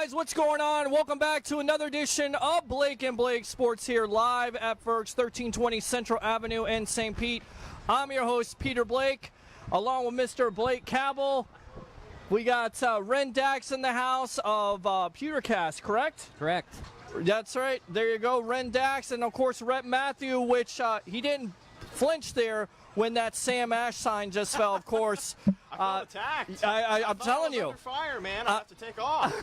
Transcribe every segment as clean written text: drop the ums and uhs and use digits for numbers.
guys, what's going on? Welcome back to another edition of Blake and Blake Sports here live at Fergs, 1320 Central Avenue in St. Pete. I'm your host, Peter Blake, along with Mr. Blake Cabell. We got Ren Dax in the house of Pewtercast, correct? Correct. That's right. There you go, Ren Dax, and of course Rhett Matthew, which he didn't flinch there when that Sam Ash sign just fell, of course. I felt attacked. I'm telling you. Under fire, man. I have to take off.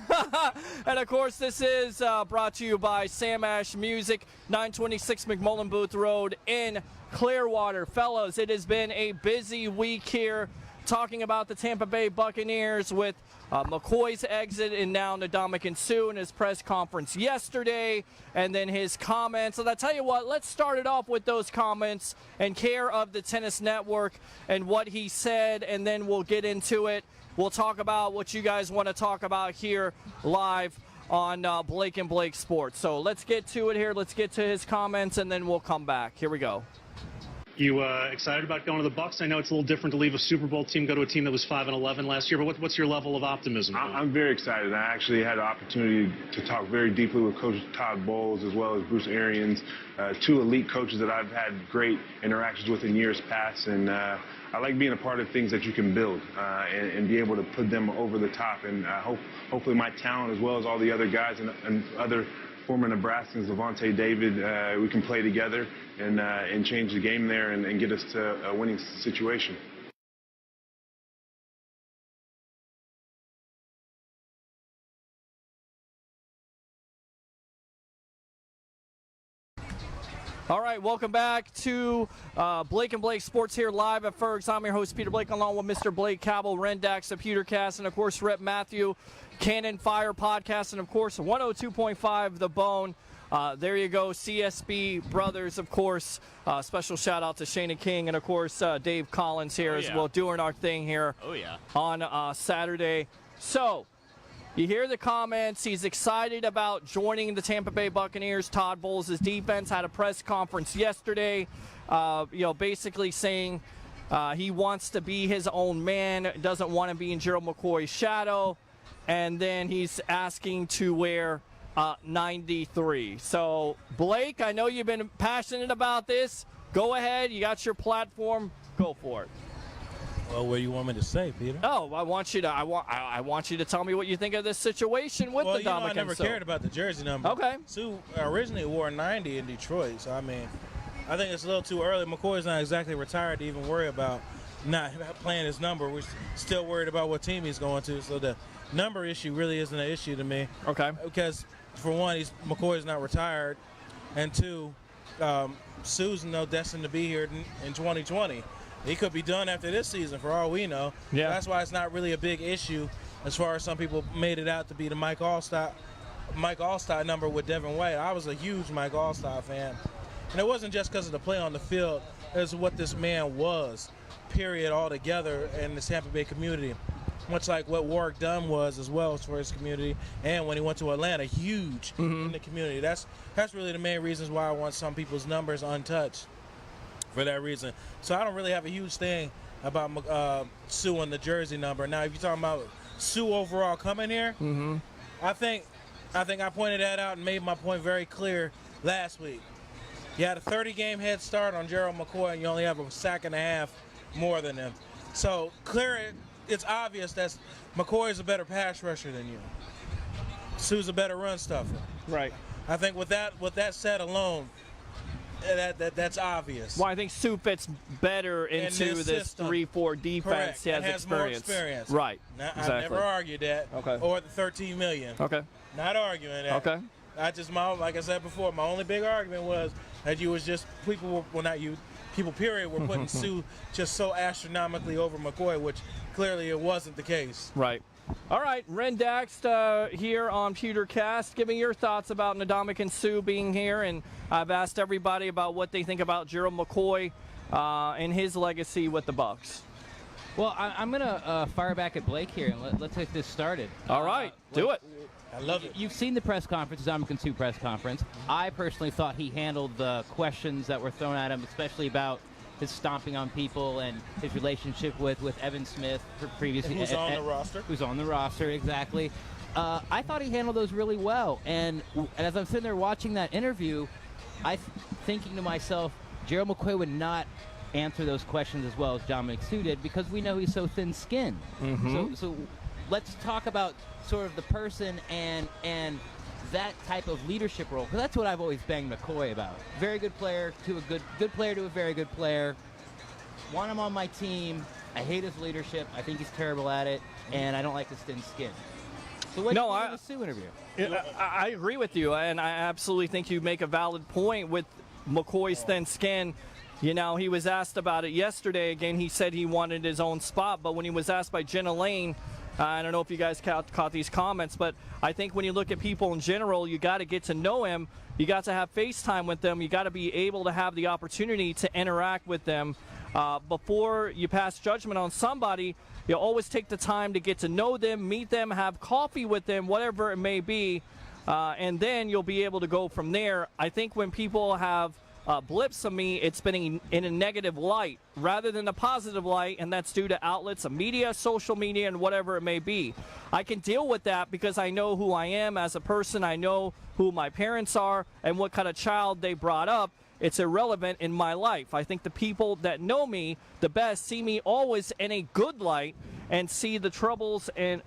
And of course, this is brought to you by Sam Ash Music, 926 McMullen Booth Road in Clearwater. Fellas, it has been a busy week here talking about the Tampa Bay Buccaneers with McCoy's exit and now Ndamukong Suh in his press conference yesterday, and then his comments. And I tell you what, let's start it off with those comments in care of the Tennis Network and what he said, and then we'll get into it. We'll talk about what you guys want to talk about here live on Blake and Blake Sports. So let's get to it here. Let's get to his comments, and then we'll come back. Here we go. You excited about going to the Bucs? I know it's a little different to leave a Super Bowl team, go to a team that was 5-11 last year, but what's your level of optimism? I'm very excited. I actually had the opportunity to talk very deeply with Coach Todd Bowles as well as Bruce Arians, two elite coaches that I've had great interactions with in years past, and I like being a part of things that you can build and be able to put them over the top, and hopefully my talent as well as all the other guys and other former Nebraskans, Levante David, we can play together and change the game there and get us to a winning situation. All right, welcome back to Blake and Blake Sports here live at Fergs. I'm your host, Peter Blake, along with Mr. Blake Cabell, Ren Dax, the Pewtercast, and of course, Rhett Matthew, Cannon Fire Podcast, and of course, 102.5 The Bone. There you go, CSB Brothers, of course. Special shout out to Shana King and, of course, Dave Collins here as well, doing our thing here on Saturday. So, you hear the comments. He's excited about joining the Tampa Bay Buccaneers. Todd Bowles' defense had a press conference yesterday, basically saying he wants to be his own man, doesn't want to be in Gerald McCoy's shadow, and then he's asking to wear 93. So, Blake, I know you've been passionate about this. Go ahead. You got your platform. Go for it. Well, what do you want me to say, Peter? Oh, I want you to tell me what you think of this situation with the Ndamukong Suh. I never cared about the jersey number. Okay. Suh originally wore 90 in Detroit, so I mean, I think it's a little too early. McCoy's not exactly retired to even worry about not playing his number. We're still worried about what team he's going to, so the number issue really isn't an issue to me. Okay. Because for one, McCoy's not retired, and two, Suh's destined to be here in 2020. He could be done after this season, for all we know. Yeah. That's why it's not really a big issue, as far as some people made it out to be the Mike Allstott number with Devin White. I was a huge Mike Allstott fan, and it wasn't just because of the play on the field. It's what this man was, period, altogether in the Tampa Bay community. Much like what Warwick Dunn was as well for his community, and when he went to Atlanta, huge in the community. That's really the main reasons why I want some people's numbers untouched. For that reason. So I don't really have a huge thing about Suh and the jersey number. Now, if you're talking about Suh overall coming here, I think I pointed that out and made my point very clear last week. You had a 30-game head start on Gerald McCoy, and you only have a sack and a half more than him. So it's obvious that McCoy is a better pass rusher than you. Suh's a better run stuffer. Right. I think with that said alone, that's obvious. Well, I think Suh fits better into this 3-4 defense. Correct. He has experience. More experience. Right. Now, exactly. I never argued that. Okay. Or the $13 million. Okay. Not arguing that. Okay. Like I said before, my only big argument was that people period were putting Suh just so astronomically over McCoy, which clearly it wasn't the case. Right. All right, Ren Dax here on Pewtercast, giving your thoughts about Ndamukong Suh being here, and I've asked everybody about what they think about Gerald McCoy and his legacy with the Bucs. Well, I'm going to fire back at Blake here, and let's get this started. All right, do it. I love it. You've seen the press conference, the Ndamukong Suh press conference. I personally thought he handled the questions that were thrown at him, especially about his stomping on people and his relationship with Evan Smith, previously Who's on the roster. Who's on the roster, exactly. I thought he handled those really well. And as I'm sitting there watching that interview, thinking to myself, Gerald McCoy would not answer those questions as well as Dominic Sue did because we know he's so thin-skinned. So let's talk about sort of the person and that type of leadership role, because that's what I've always banged McCoy about. Very good player to a good player to a very good player. Want him on my team. I hate his leadership. I think he's terrible at it, and I don't like his thin skin. So what do you think of the Sue interview? I agree with you, and I absolutely think you make a valid point with McCoy's thin skin. You know, he was asked about it yesterday. Again, he said he wanted his own spot, but when he was asked by Jenna Lane, I don't know if you guys caught these comments, but I think when you look at people in general, you got to get to know him. You got to have FaceTime with them. You got to be able to have the opportunity to interact with them. Before you pass judgment on somebody, you always take the time to get to know them, meet them, have coffee with them, whatever it may be, and then you'll be able to go from there. I think when people have blips of me, it's been in a negative light rather than a positive light, and that's due to outlets of media, social media, and whatever it may be. I can deal with that because I know who I am as a person. I know who my parents are and what kind of child they brought up. It's irrelevant in my life. I think the people that know me the best see me always in a good light and see the troubles and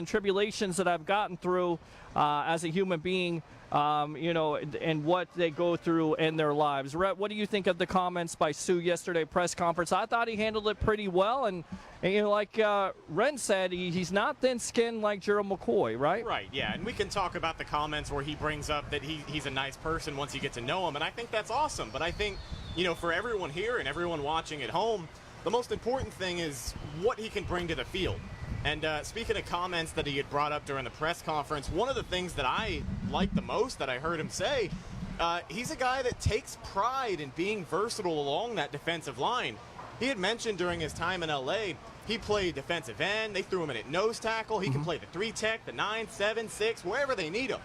tribulations that I've gotten through as a human being, you know, and what they go through in their lives. Rhett, what do you think of the comments by Sue yesterday press conference? I thought he handled it pretty well, and you know, like Ren said, he's not thin-skinned like Gerald McCoy, right? Right, yeah, and we can talk about the comments where he brings up that he's a nice person once you get to know him, and I think that's awesome. But I think, you know, for everyone here and everyone watching at home, the most important thing is what he can bring to the field. And speaking of comments that he had brought up during the press conference, one of the things that I like the most that I heard him say, he's a guy that takes pride in being versatile along that defensive line. He had mentioned during his time in LA, he played defensive end. They threw him in at nose tackle. He can play the 3-tech, the 9, 7, 6, wherever they need him.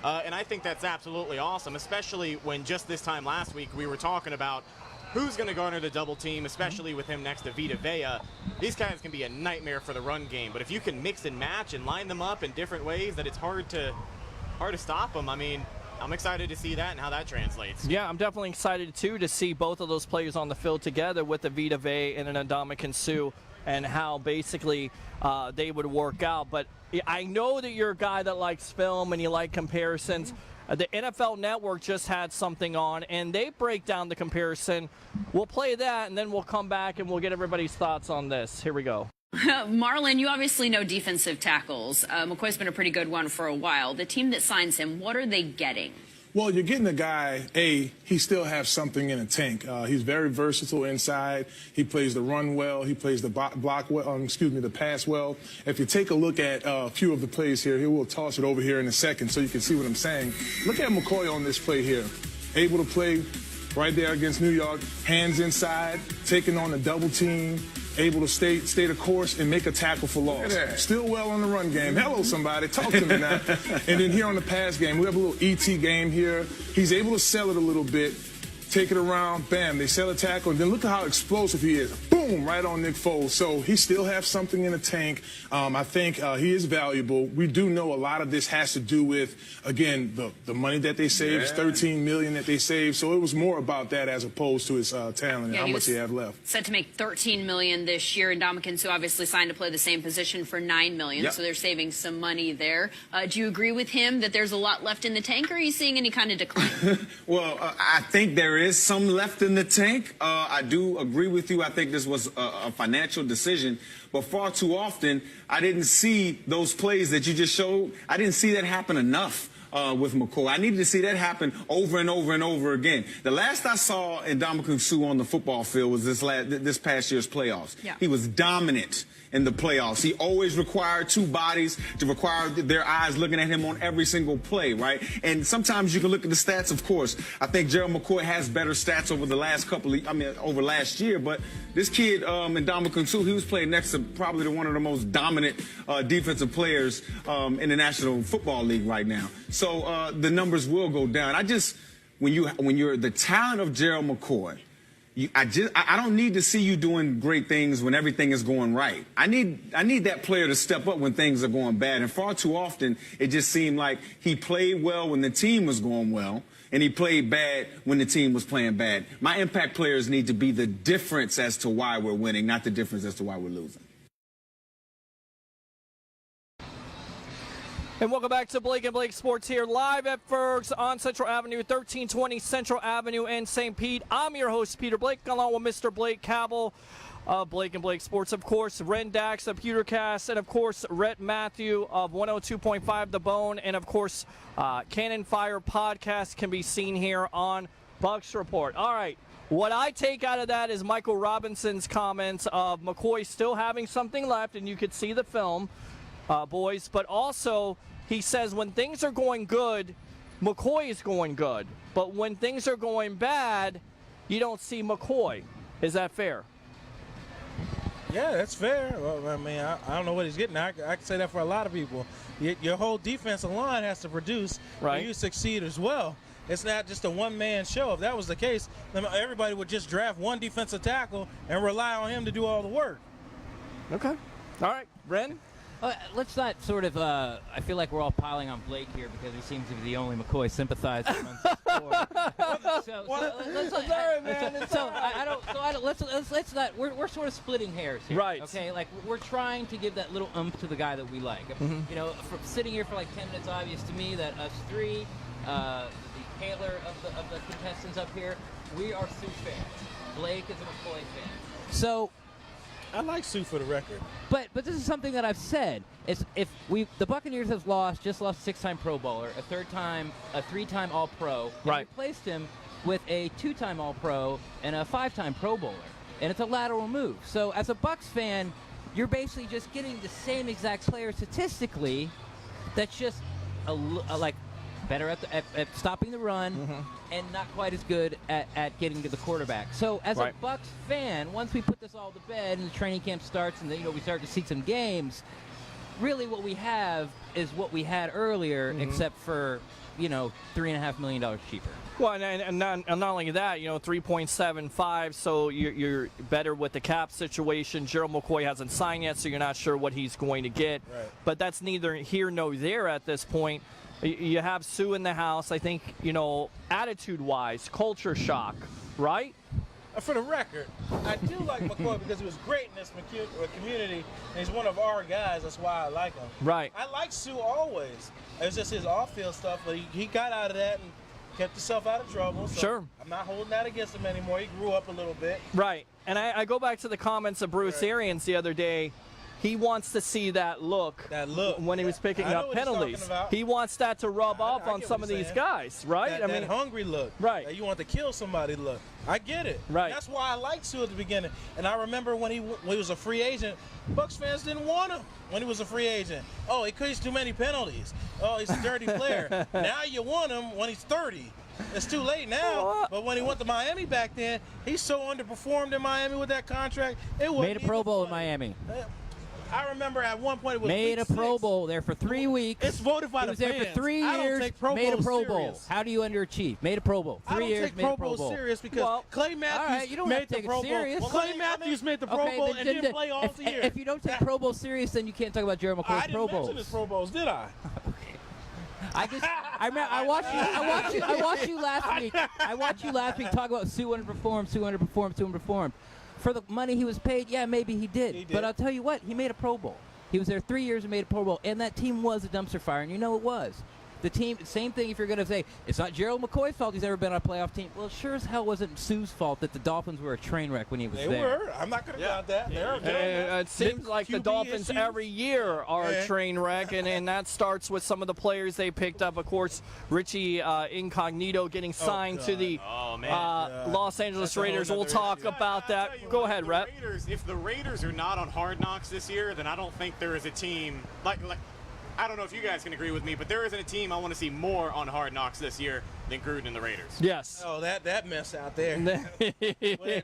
And I think that's absolutely awesome, especially when just this time last week we were talking about who's going to garner the double team, especially with him next to Vita Vea. These guys can be a nightmare for the run game, but if you can mix and match and line them up in different ways, that it's hard to stop them. I mean, I'm excited to see that and how that translates. Yeah, I'm definitely excited too to see both of those players on the field together with the Vita Vea and an Ndamukong Suh, and how basically they would work out. But I know that you're a guy that likes film and you like comparisons. The NFL Network just had something on, and they break down the comparison. We'll play that, and then we'll come back, and we'll get everybody's thoughts on this. Here we go. Marlon, you obviously know defensive tackles. McCoy's been a pretty good one for a while. The team that signs him, what are they getting? Well, you're getting a guy, he still has something in a tank. He's very versatile inside. He plays the run well. He plays the block well, the pass well. If you take a look at a few of the plays here, we'll toss it over here in a second so you can see what I'm saying. Look at McCoy on this play here. Able to play right there against New York, hands inside, taking on a double team, able to stay the course and make a tackle for loss. Still well on the run game. Hello, somebody. Talk to me now. And then here on the pass game, we have a little ET game here. He's able to sell it a little bit, take it around, bam, they sell a tackle, and then look at how explosive he is. Boom, right on Nick Foles. So he still has something in the tank. I think he is valuable. We do know a lot of this has to do with, again, the money that they saved, $13 million that they saved. So it was more about that as opposed to his talent and how much he have left. Set to make $13 million this year, and Ndamukong Suh obviously signed to play the same position for $9 million, so they're saving some money there. Do you agree with him that there's a lot left in the tank, or are you seeing any kind of decline? Well, I think there is some left in the tank. I do agree with you. I think this was a financial decision, but far too often I didn't see those plays that you just showed. I didn't see that happen enough with McCoy. I needed to see that happen over and over and over again. The last I saw Ndamukong Suh on the football field was this past year's playoffs. He was dominant in the playoffs. He always required two bodies to require their eyes looking at him on every single play, right? And sometimes you can look at the stats, of course. I think Gerald McCoy has better stats over the last over last year, but this kid, Ndamukong Suh, he was playing next to probably one of the most dominant defensive players in the National Football League right now. So the numbers will go down. When you're the talent of Gerald McCoy, I don't need to see you doing great things when everything is going right. I need that player to step up when things are going bad. And far too often, it just seemed like he played well when the team was going well, and he played bad when the team was playing bad. My impact players need to be the difference as to why we're winning, not the difference as to why we're losing. And welcome back to Blake and Blake Sports here live at Fergs on Central Avenue, 1320 Central Avenue in St. Pete. I'm your host, Peter Blake, along with Mr. Blake Cabell of Blake and Blake Sports. Of course, Ren Dax of Pewtercast, and of course, Rhett Matthew of 102.5 The Bone. And of course, Cannon Fire Podcast can be seen here on Bucs Report. All right. What I take out of that is Michael Robinson's comments of McCoy still having something left, and you could see the film. Boys, but also he says when things are going good, McCoy is going good, but when things are going bad, you don't see McCoy. Is that fair? Yeah, that's fair. Well, I mean, I don't know what he's getting. I can say that for a lot of people. Your whole defensive line has to produce right. for you to succeed as well. It's not just a one-man show. If that was the case, then everybody would just draft one defensive tackle and rely on him to do all the work. Okay. All right, Ren? Let's not sort of, I feel like we're all piling on Blake here because he seems to be the only McCoy sympathizer amongst let's not, we're sort of splitting hairs here. Right. Okay, like we're trying to give that little oomph to the guy that we like. Mm-hmm. You know, sitting here for like 10 minutes, obvious to me that us three, the paler of the contestants up here, we are Sioux fans. Blake is a McCoy fan. So, I like Sue for the record. But this is something that I've said. It's the Buccaneers have just lost a 6-time Pro Bowler, a 3-time All-Pro, and right. replaced him with a 2-time All-Pro and a 5-time Pro Bowler. And it's a lateral move. So as a Bucs fan, you're basically just getting the same exact player statistically that's just like better at stopping the run, mm-hmm. and not quite as good at getting to the quarterback. So as right. a Bucs fan, once we put this all to bed and the training camp starts and we start to see some games, really what we have is what we had earlier, mm-hmm. except for $3.5 million cheaper. Well, and not only that, 3.75, so you're better with the cap situation. Gerald McCoy hasn't signed yet, so you're not sure what he's going to get. Right. But that's neither here nor there at this point. You have Sue in the house. I think, attitude-wise, culture shock, right? For the record, I do like McCoy because he was great in this community, and he's one of our guys. That's why I like him. Right. I like Sue always. It's just his off-field stuff, but he got out of that and kept himself out of trouble. So sure. I'm not holding that against him anymore. He grew up a little bit. Right. And I go back to the comments of Bruce Arians the other day. He wants to see that look when he was picking up penalties. He wants that to rub off on some of these guys, right? That hungry look. Right. That you want to kill somebody look. I get it. Right. That's why I liked Sue at the beginning. And I remember when he was a free agent, Bucs fans didn't want him when he was a free agent. Oh, he creates too many penalties. Oh, he's a dirty player. Now you want him when he's 30. It's too late now. But when he went to Miami back then, he so underperformed in Miami with that contract. It made a Pro Bowl in Miami. I remember at one point it was made a Pro Bowl there for 3 weeks. It's voted by the fans. He was there for 3 years. Made a Pro Bowl. How do you underachieve? Made a Pro Bowl. 3 years. Made a Pro Bowl. I don't take Pro Bowl serious because Clay Matthews made the Pro Bowl. Clay Matthews made the Pro Bowl and didn't play all the year. If you don't take Pro Bowl serious, then you can't talk about Gerald McCoy's Pro Bowls. I didn't mention his Pro Bowls, did I? I watched you last week. I watched you last week talk about Sue underperformed. For the money he was paid, yeah, maybe he did. But I'll tell you what, he made a Pro Bowl. He was there 3 years and made a Pro Bowl, and that team was a dumpster fire, and it was. The team, same thing if you're going to say, it's not Gerald McCoy's fault he's ever been on a playoff team. Well, it sure as hell wasn't Sue's fault that the Dolphins were a train wreck when he was there. They were. I'm not going to doubt that. It seems like the Dolphins every year are a train wreck, and that starts with some of the players they picked up. Of course, Richie Incognito getting signed to the Los Angeles Raiders. We'll talk about that. Go ahead, Rep. If the Raiders are not on Hard Knocks this year, then I don't think there is a team like I don't know if you guys can agree with me, but there isn't a team I want to see more on Hard Knocks this year than Gruden and the Raiders. Yes. Oh, that mess out there.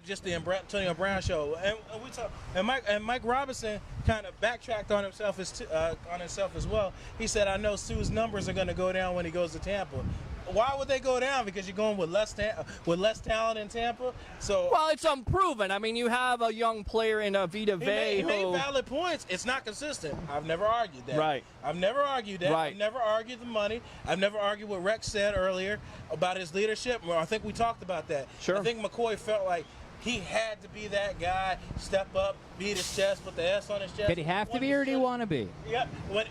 Just the Antonio Brown show. And we talk. And Mike Robinson kind of backtracked on himself as well. He said, "I know Sue's numbers are going to go down when he goes to Tampa." Why would they go down? Because you're going with less talent in Tampa. So Well, it's unproven. I mean, you have a young player in Vita Vea he made who. valid points. It's not consistent. I've never argued that. Right. I've never argued that. Right. I've never argued the money. I've never argued what Rex said earlier about his leadership. Well, I think we talked about that. Sure. I think McCoy felt like he had to be that guy, step up, beat his chest, put the S on his chest. Did he have to be, or did he want to be? Yep. Well,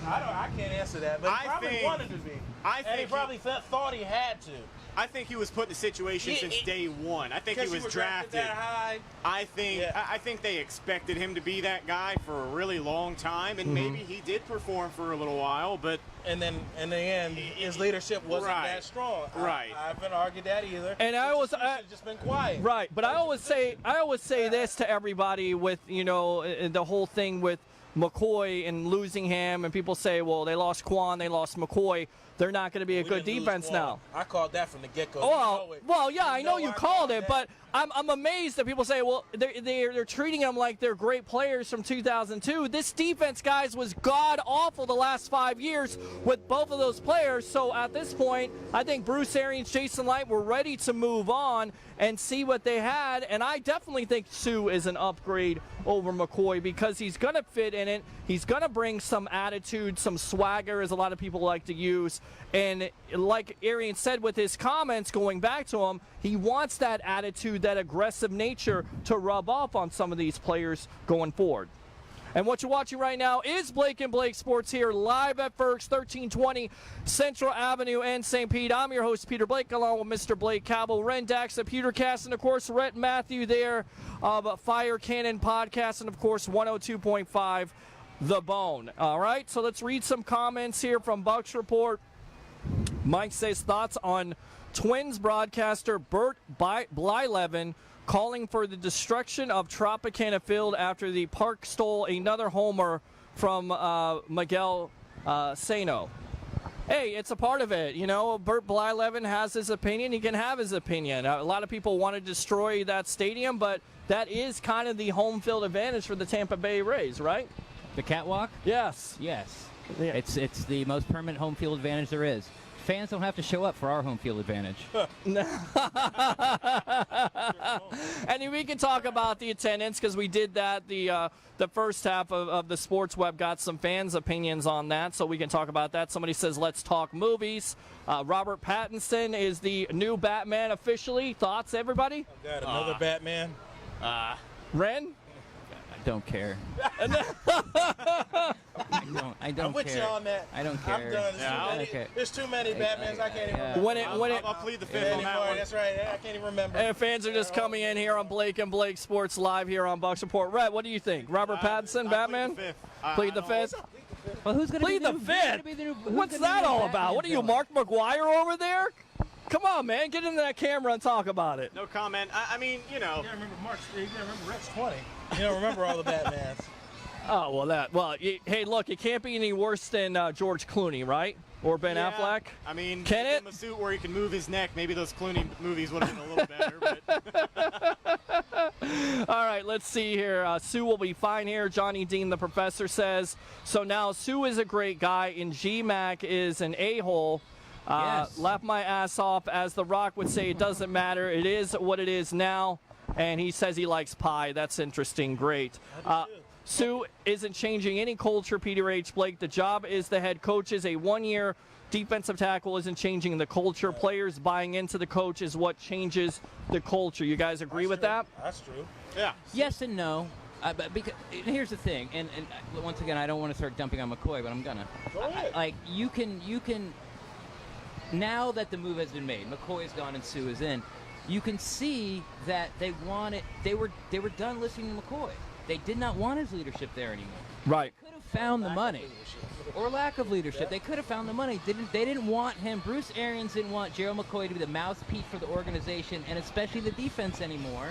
I can't answer that, but he probably wanted to be. And he probably thought he had to. I think he was put in a situation since day one. I think he was drafted that high. I think they expected him to be that guy for a really long time, and maybe he did perform for a little while, but and then in the end, his leadership wasn't that strong. Right. I haven't argued that either. And I was just been quiet. Right, but I always say this to everybody with the whole thing with McCoy and losing him, and people say, well, they lost Quan, they lost McCoy. They're not going to be a good defense now. I called that from the get-go. Well, yeah, I know you called it, but I'm amazed that people say, well, they're treating them like they're great players from 2002. This defense, guys, was god-awful the last 5 years with both of those players. So at this point, I think Bruce Arians, Jason Light were ready to move on and see what they had. And I definitely think Sue is an upgrade over McCoy because he's going to fit in it. He's going to bring some attitude, some swagger, as a lot of people like to use. And like Arians said with his comments going back to him, he wants that attitude, that aggressive nature to rub off on some of these players going forward. And what you're watching right now is Blake and Blake Sports here live at Fergs, 1320 Central Avenue in St. Pete. I'm your host, Peter Blake, along with Mr. Blake Cabell, Ren Dax, the Pewtercast, and, of course, Rhett Matthew there of Fire Cannon Podcast, and, of course, 102.5 The Bone. All right, so let's read some comments here from Bucs Report. Mike says thoughts on Twins broadcaster Bert Blyleven calling for the destruction of Tropicana Field after the park stole another homer from Miguel Sano. Hey, it's a part of it. Bert Blyleven has his opinion. He can have his opinion. A lot of people want to destroy that stadium, but that is kind of the home field advantage for the Tampa Bay Rays, right? The catwalk? Yes. Yes. Yeah. It's the most permanent home field advantage there is. Fans don't have to show up for our home field advantage. And we can talk about the attendance because we did that. The first half of the Sports Web got some fans' opinions on that, so we can talk about that. Somebody says, let's talk movies. Robert Pattinson is the new Batman officially. Thoughts, everybody? I've got another Batman. Ren? I don't care. I don't I'm care. with you on that. I don't care. I'm done. There's too many Batmans. I can't even remember. I'll plead the fifth on that one. That's right. I can't even remember. And fans are just coming in here on Blake and Blake Sports Live here on Bucs Report. Rhett, what do you think? Robert Pattinson, Batman? Plead the fifth. Well, who's going to Plead the fifth? What's that all about? What are you, Mark McGuire over there? Come on, man. Get into that camera and talk about it. No comment. I mean, You gotta remember you gotta remember Rex 20. You don't remember all the Batmans. Oh, hey, look, it can't be any worse than George Clooney, right? Or Ben Affleck? I mean, can it? Give him a suit where he can move his neck. Maybe those Clooney movies would have been a little better. But All right, let's see here. Sue will be fine here. Johnny Dean, the professor, says. So now Sue is a great guy, and G-Mac is an a-hole. Yes. Laugh my ass off. As The Rock would say, it doesn't matter. It is what it is now. And he says he likes pie. That's interesting. Great. Sue isn't changing any culture, Peter H. Blake. The job is the head coach's. A one-year defensive tackle isn't changing the culture. Players buying into the coach is what changes the culture. You guys agree with that? That's true. yeah. Yes and no. But because, here's the thing, and once again, I don't want to start dumping on McCoy, but I'm gonna. Go ahead. Like you can. Now that the move has been made, McCoy is gone and Sue is in. You can see that they were done listening to McCoy. They did not want his leadership there anymore. Right. They could have found the money. Or lack of leadership. They could have found the money. They didn't want him. Bruce Arians didn't want Gerald McCoy to be the mouthpiece for the organization and especially the defense anymore.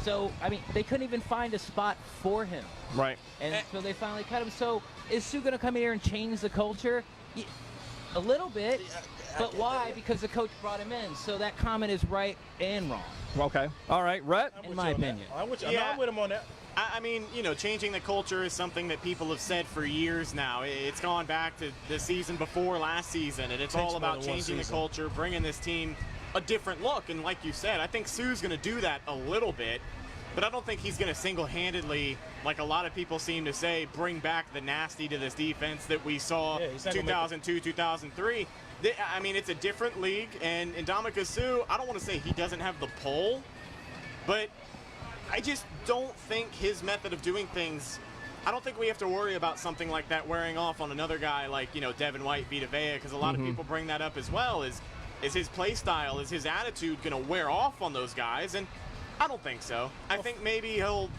So, I mean, they couldn't even find a spot for him. Right. And so they finally cut him. So is Sue going to come in here and change the culture? A little bit. But why? Because the coach brought him in. So that comment is right and wrong. Okay. All right. Rhett? In my opinion. I'm with him on that. I mean, changing the culture is something that people have said for years now. It's gone back to the season before last season, and it's all about changing the culture, bringing this team a different look. And like you said, I think Sue's going to do that a little bit, but I don't think he's going to single-handedly, like a lot of people seem to say, bring back the nasty to this defense that we saw 2002, 2003. I mean, it's a different league, and Ndamukong Suh, I don't want to say he doesn't have the pull, but I just don't think his method of doing things, I don't think we have to worry about something like that wearing off on another guy like, Devin White, Vita Vea, because a lot of people bring that up as well. Is his play style, is his attitude going to wear off on those guys? And I don't think so. I think maybe he'll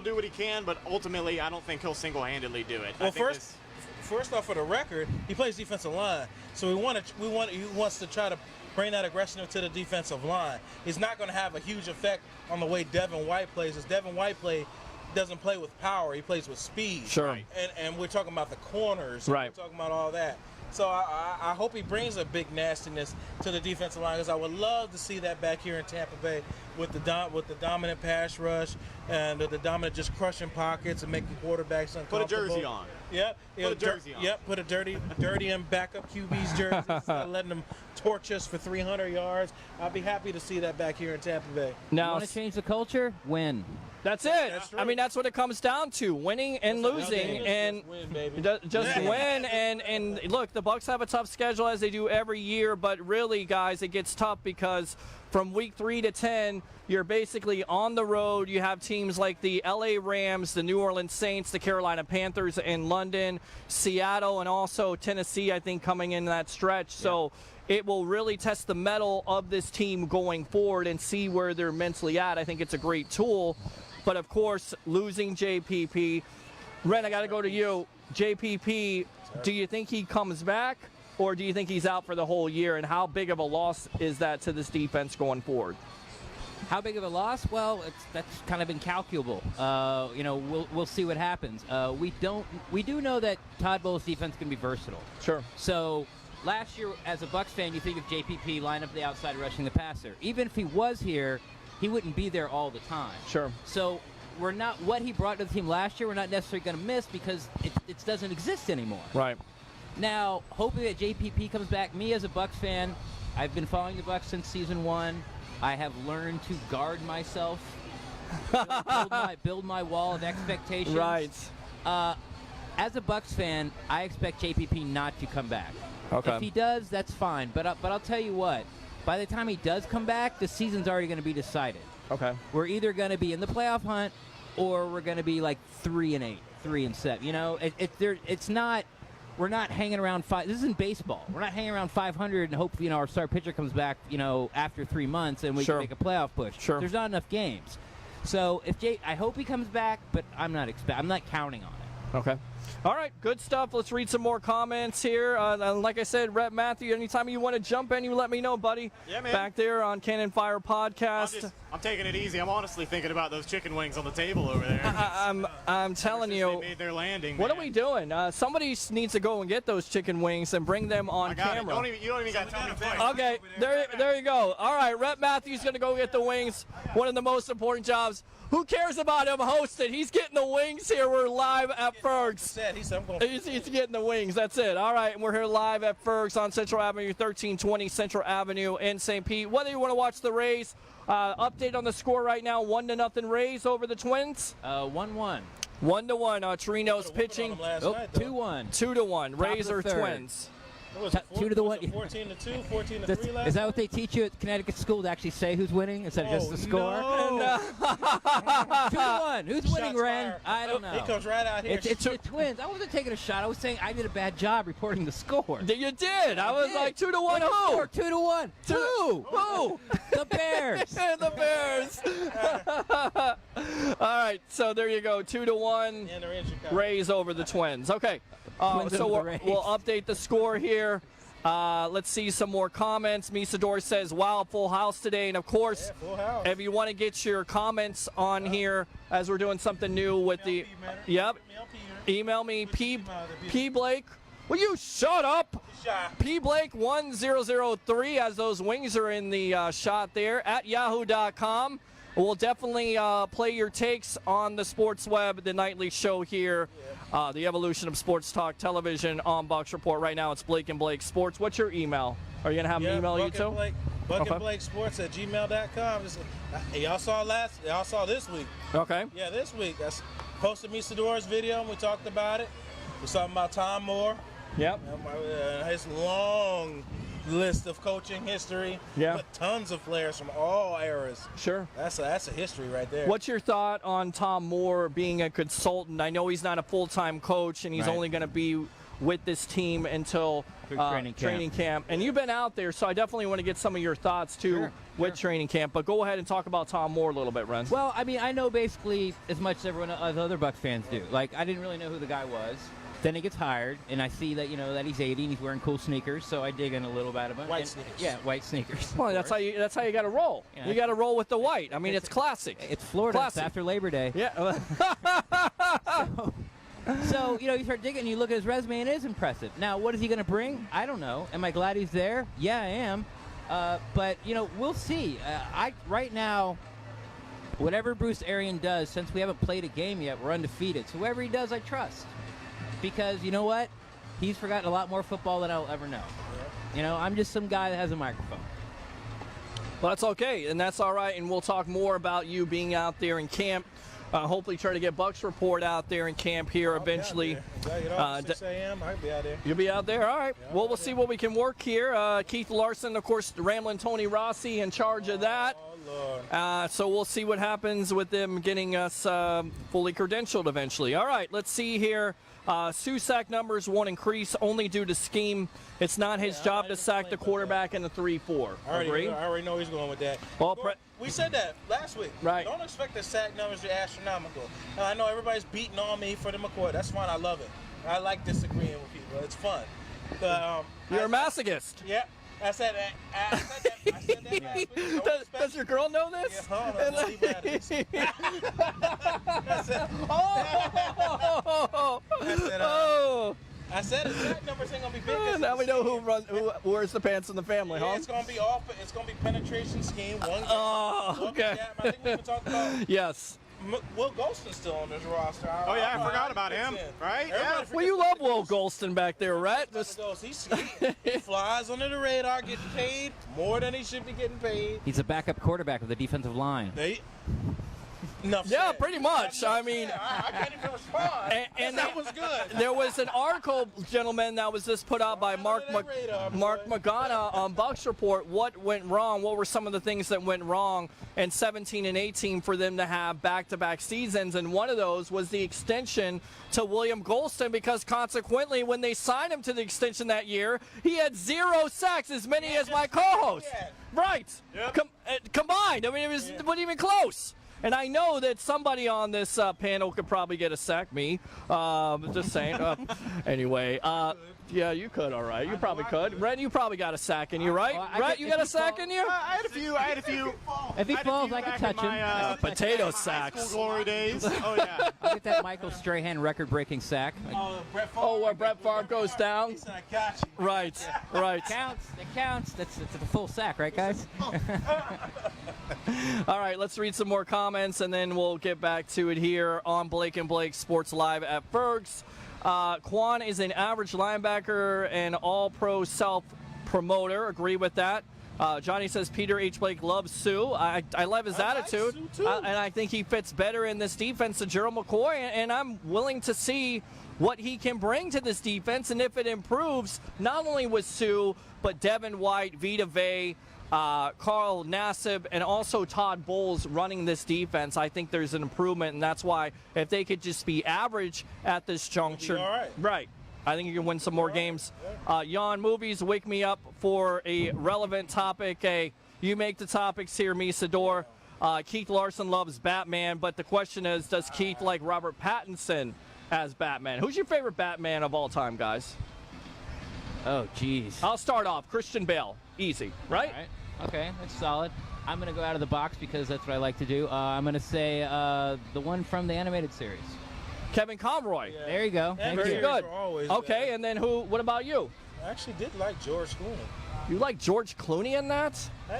do what he can, but ultimately I don't think he'll single-handedly do it. Well, first off, for the record, he plays defensive line, so he wants to try to bring that aggression to the defensive line. He's not going to have a huge effect on the way Devin White plays. As Devin White doesn't play with power, he plays with speed. Sure. Right. And we're talking about the corners. Right. We're talking about all that. So I hope he brings a big nastiness to the defensive line, because I would love to see that back here in Tampa Bay with the dominant pass rush and the dominant just crushing pockets and making quarterbacks uncomfortable. Put a jersey on. Yep. Put a jersey on. Yep. Put a dirty and backup QB's jersey instead of letting them torch us for 300 yards. I'd be happy to see that back here in Tampa Bay. Now, you want to change the culture? Win. That's it. I mean, that's what it comes down to: winning and losing, and just win. And look, the Bucs have a tough schedule as they do every year, but really, guys, it gets tough because from week 3 to 10, you're basically on the road. You have teams like the LA Rams, the New Orleans Saints, the Carolina Panthers in London, Seattle, and also Tennessee, I think, coming in that stretch. So it will really test the mettle of this team going forward and see where they're mentally at. I think it's a great tool. But, of course, losing JPP. Ren, I got to go to you. JPP, do you think he comes back, or do you think he's out for the whole year? And how big of a loss is that to this defense going forward? How big of a loss? Well, that's kind of incalculable. We'll see what happens. We do know that Todd Bowles' defense can be versatile. Sure. So last year, as a Bucs fan, you think of JPP line up the outside rushing the passer. Even if he was here, he wouldn't be there all the time. Sure. So what he brought to the team last year, we're not necessarily going to miss because it doesn't exist anymore. Right. Now, hoping that JPP comes back. Me as a Bucs fan, I've been following the Bucs since season 1. I have learned to guard myself, build my wall of expectations. Right. As a Bucs fan, I expect JPP not to come back. Okay. If he does, that's fine. But I'll tell you what. By the time he does come back, the season's already going to be decided. Okay. We're either going to be in the playoff hunt, or we're going to be like 3-8, 3-7. It's not. We're not hanging around This isn't baseball. We're not hanging around 500 and hope our star pitcher comes back after 3 months and we can make a playoff push. Sure. There's not enough games. So I hope he comes back, but I'm not counting on it. Okay. All right, good stuff. Let's read some more comments here. Like I said, Rep Matthew, anytime you want to jump in, you let me know, buddy. Yeah, man. Back there on Cannon Fire Podcast. I'm taking it easy. I'm honestly thinking about those chicken wings on the table over there. I'm telling you. They made their landing. What are we doing? Somebody needs to go and get those chicken wings and bring them on camera. You don't even got to tell me twice. Okay, there you go. All right, Rep Matthew's going to go get the wings. One of the most important jobs. Who cares about him hosting? He's getting the wings here. We're live at Fergs. He's getting the wings. That's it. All right, and we're here live at Fergs on Central Avenue, 1320 Central Avenue in St. Pete. Whether you want to watch the Rays, update on the score right now, 1-0 Rays over the Twins. 1-1. 1-1. Torino's pitching. 2-1. 2-1. Rays or Twins. 2-1. 14-2, 14-3 last. Is that what they teach you at Connecticut School, to actually say who's winning instead of just the score? No. 2-1. Who's winning, Ren? Fired. I don't know. He comes right out here. It's the Twins. I wasn't taking a shot. I was saying I did a bad job reporting the score. You did. I was like 2-1. Who? 2-1. Who? The Bears. The Bears. All right. So there you go. 2-1. Rays over the Twins. Okay. So we'll update the score here. Let's see some more comments. Misador says, wow, full house today. And, of course, if you want to get your comments on here as we're doing something new with the – yep. Email me, P. Blake. Will you shut up? P. Blake 1003 as those wings are in the shot there at yahoo.com. We'll definitely play your takes on the Sports Web, the nightly show here, the evolution of sports talk television on Bucs Report. Right now, it's Blake and Blake Sports. What's your email? Are you gonna have them email you too? BuckandBlakeSports@gmail.com. Y'all saw this week. Okay. Yeah, this week. That's posted me Sador's video, and we talked about it. We're talking about Tom Moore. Yep. His long list of coaching history. Yeah. With tons of players from all eras. Sure. That's a history right there. What's your thought on Tom Moore being a consultant? I know he's not a full-time coach, and he's only going to be with this team until training camp. And you've been out there, so I definitely want to get some of your thoughts too with training camp. But go ahead and talk about Tom Moore a little bit, Ren. Well, I mean, I know basically as much as everyone as other Bucs fans do. Like, I didn't really know who the guy was. Then he gets hired, and I see that that he's 80 and he's wearing cool sneakers. So I dig in a little bit of it. White sneakers. Yeah, white sneakers. Well, that's how you got to roll. Yeah. You got to roll with the white. I mean, it's classic. It's Florida. Classic. It's after Labor Day. Yeah. So, you start digging and you look at his resume and it is impressive. Now, what is he going to bring? I don't know. Am I glad he's there? Yeah, I am. But, we'll see. Right now, whatever Bruce Arians does, since we haven't played a game yet, we're undefeated. So whoever he does, I trust. Because, you know what? He's forgotten a lot more football than I'll ever know. I'm just some guy that has a microphone. Well, that's okay, and that's all right, and we'll talk more about you being out there in camp. Hopefully try to get Bucs Report out there in camp here eventually. 6 a.m. I'll be out there. You'll be out there? All right. Yeah, well, we'll see what we can work here. Keith Larson, of course, Ramblin' Tony Rossi in charge of that. Oh, Lord. So we'll see what happens with them getting us fully credentialed eventually. All right, let's see here. Sue's sack numbers won't increase only due to scheme. It's not his job to sack the quarterback in the 3-4. Agree? I already know he's going with that. Well, we said that last week. Right. Don't expect the sack numbers to be astronomical. Now, I know everybody's beating on me for the McCoy. That's fine. I love it. I like disagreeing with people. It's fun. You're a masochist. Yeah. I said that last week. Does your girl know this? I said his sack numbers ain't gonna be big. Now we know who wears the pants in the family, huh? It's gonna be It's gonna be penetration scheme. Okay. I think we can talk about. Yes. Will Golston's still on this roster. I forgot about him. Right? Yeah. Well, you love Will Golston back there, right? He flies under the radar, getting paid more than he should be getting paid. He's a backup quarterback of the defensive line. Yeah, pretty much. I mean, I can't even respond. And that was good. There was an article, gentlemen, that was just put out by Mark Magana on Bucs Report. What went wrong? What were some of the things that went wrong in 17 and 18 for them to have back-to-back seasons? And one of those was the extension to William Golston, because consequently, when they signed him to the extension that year, he had 0 sacks, as many as my co-host. Right. Yep. Combined. I mean, it wasn't even close. And I know that somebody on this panel could probably get a sack. Me. Just saying. Anyway. Yeah, you could, all right. You probably could. Red, you probably got a sack in you, right? Red, you got a sack in you? I had a few. If he falls, I can touch him. Potato sacks. High school glory days. Oh, yeah. I'll get that Michael Strahan record-breaking sack. Where Brett Favre goes down? He said, I got you. Right. It counts. That's a full sack, right, guys? All right, let's read some more comments, and then we'll get back to it here on Blake and Blake Sports Live at Fergs. Quan is an average linebacker and all-pro self-promoter. Agree with that. Johnny says Peter H. Blake loves Sue. I love his attitude, and I think he fits better in this defense than Gerald McCoy, and I'm willing to see what he can bring to this defense, and if it improves, not only with Sue, but Devin White, Vita Vea, Carl Nassib, and also Todd Bowles running this defense, I think there's an improvement, and that's why if they could just be average at this juncture, right, I think you can win some more games. Yon Movies, wake me up for a relevant topic. Hey, you make the topics here, Misador. Keith Larson loves Batman, but the question is, does Keith like Robert Pattinson as Batman? Who's your favorite Batman of all time, guys? Oh, geez. I'll start off. Christian Bale. Easy, right? All right. Okay, that's solid. I'm going to go out of the box because that's what I like to do. I'm going to say the one from the animated series. Kevin Conroy. Yeah. There you go. Very good. Okay, and then who? What about you? I actually did like George Clooney. You like George Clooney in that?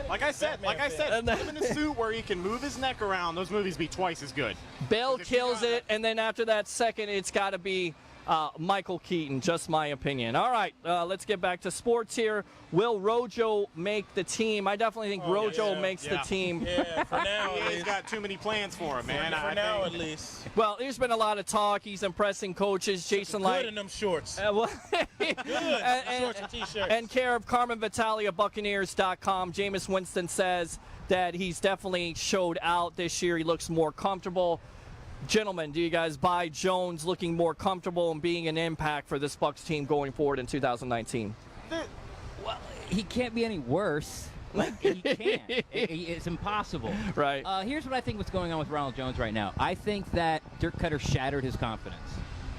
Like I said, put him in a suit where he can move his neck around. Those movies be twice as good. Bale kills it, and then after that second, it's got to be Michael Keaton, just my opinion. All right, let's get back to sports here. Will Rojo make the team? I definitely think Rojo makes the team. Yeah, for now. He's got too many plans for him, man. For now, at least. Well, there's been a lot of talk. He's impressing coaches. Jason Light. Good in them shorts. Well, Good. Shorts and T-shirts. and care of Carmen Vitale of Buccaneers.com, Jameis Winston says that he's definitely showed out this year. He looks more comfortable. Gentlemen, do you guys buy Jones looking more comfortable and being an impact for this Bucs team going forward in 2019? Well, he can't be any worse. Like, he can't. It's impossible. Right. Here's what I think what's going on with Ronald Jones right now. I think that Dirk Cutter shattered his confidence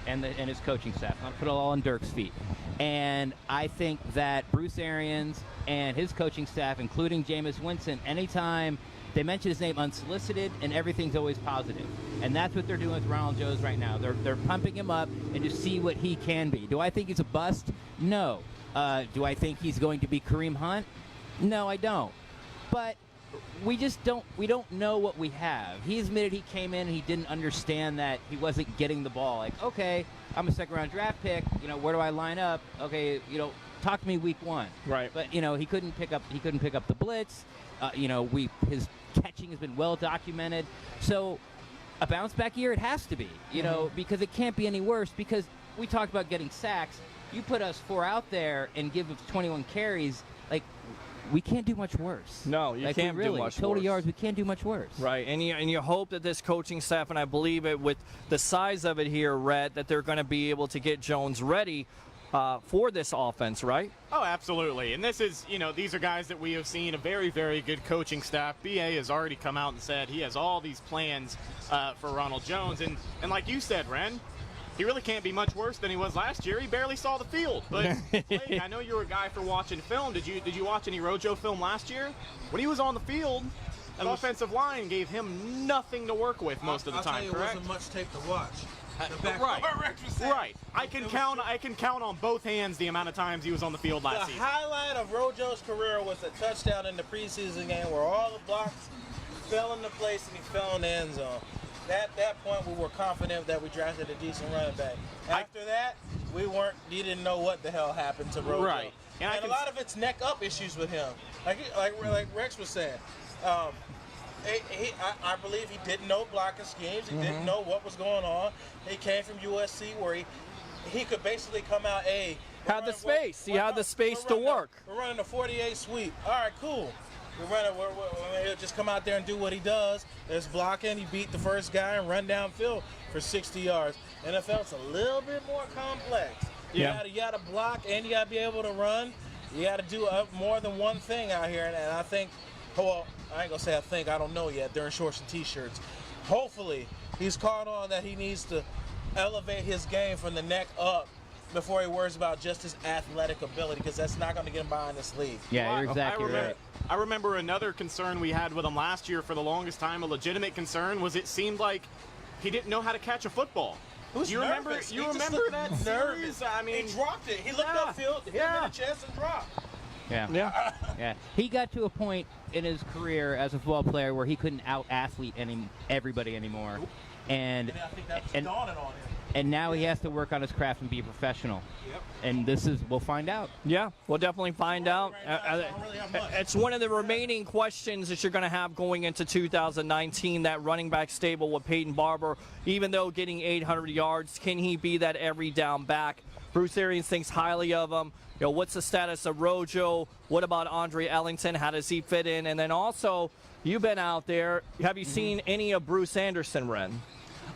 and his coaching staff. I'm going to put it all on Dirk's feet. And I think that Bruce Arians and his coaching staff, including Jameis Winston, anytime they mention his name unsolicited, and everything's always positive. And that's what they're doing with Ronald Jones right now. They're pumping him up and to see what he can be. Do I think he's a bust? No. Do I think he's going to be Kareem Hunt? No, I don't. But we don't know what we have. He admitted he came in and he didn't understand that he wasn't getting the ball. Like, okay, I'm a second-round draft pick. Where do I line up? Okay, talk to me week one. Right. But he couldn't pick up the blitz. His catching has been well documented. So a bounce back year it has to be. Because it can't be any worse. Because we talked about getting sacks. You put us 4 out there and give us 21 carries. Like, we can't do much worse. No, you can't do much worse. Total yards, we can't do much worse. Right, and you hope that this coaching staff, and I believe it with the size of it here, Rhett, that they're going to be able to get Jones ready for this offense, right? Oh, absolutely. And this is, these are guys that we have seen a very, very good coaching staff. BA has already come out and said he has all these plans for Ronald Jones. And like you said, Ren, he really can't be much worse than he was last year. He barely saw the field. But Blake, I know you're a guy for watching film. Did you watch any Rojo film last year? When he was on the field, that offensive line gave him nothing to work with most of the time. Correct? It wasn't much tape to watch. Right. I can count on both hands the amount of times he was on the field last season. The highlight of Rojo's career was a touchdown in the preseason game where all the blocks fell into place and he fell in the end zone. At that point, we were confident that we drafted a decent running back. After that, you didn't know what the hell happened to Rojo. Right. And a lot of it's neck up issues with him. Like Rex was saying. I believe he didn't know blocking schemes. He didn't know what was going on. He came from USC where he could basically come out, He had the space to work. We're running a 48 sweep. All right, cool. He'll just come out there and do what he does. There's blocking. He beat the first guy and run downfield for 60 yards. NFL, it's a little bit more complex. You got to block and you got to be able to run. You got to do more than one thing out here. And I think, well, I ain't going to say I think. I don't know yet. They're in shorts and T-shirts. Hopefully, he's caught on that he needs to elevate his game from the neck up before he worries about just his athletic ability, because that's not going to get him by in this league. Yeah, you're exactly right. I remember another concern we had with him last year for the longest time, a legitimate concern, was it seemed like he didn't know how to catch a football. You remember that series? I mean, he dropped it. He looked upfield, hit him in the chest, and dropped. Yeah. He got to a point in his career as a football player where he couldn't out-athlete everybody anymore. And I think that's dawning on him. And now he has to work on his craft and be a professional. Yep. And we'll find out. Yeah, we'll definitely find out. It's one of the remaining questions that you're going to have going into 2019, that running back stable with Peyton Barber. Even though getting 800 yards, can he be that every down back? Bruce Arians thinks highly of him. What's the status of Rojo? What about Andre Ellington? How does he fit in? And then also, you've been out there. Have you seen any of Bruce Anderson, Ren?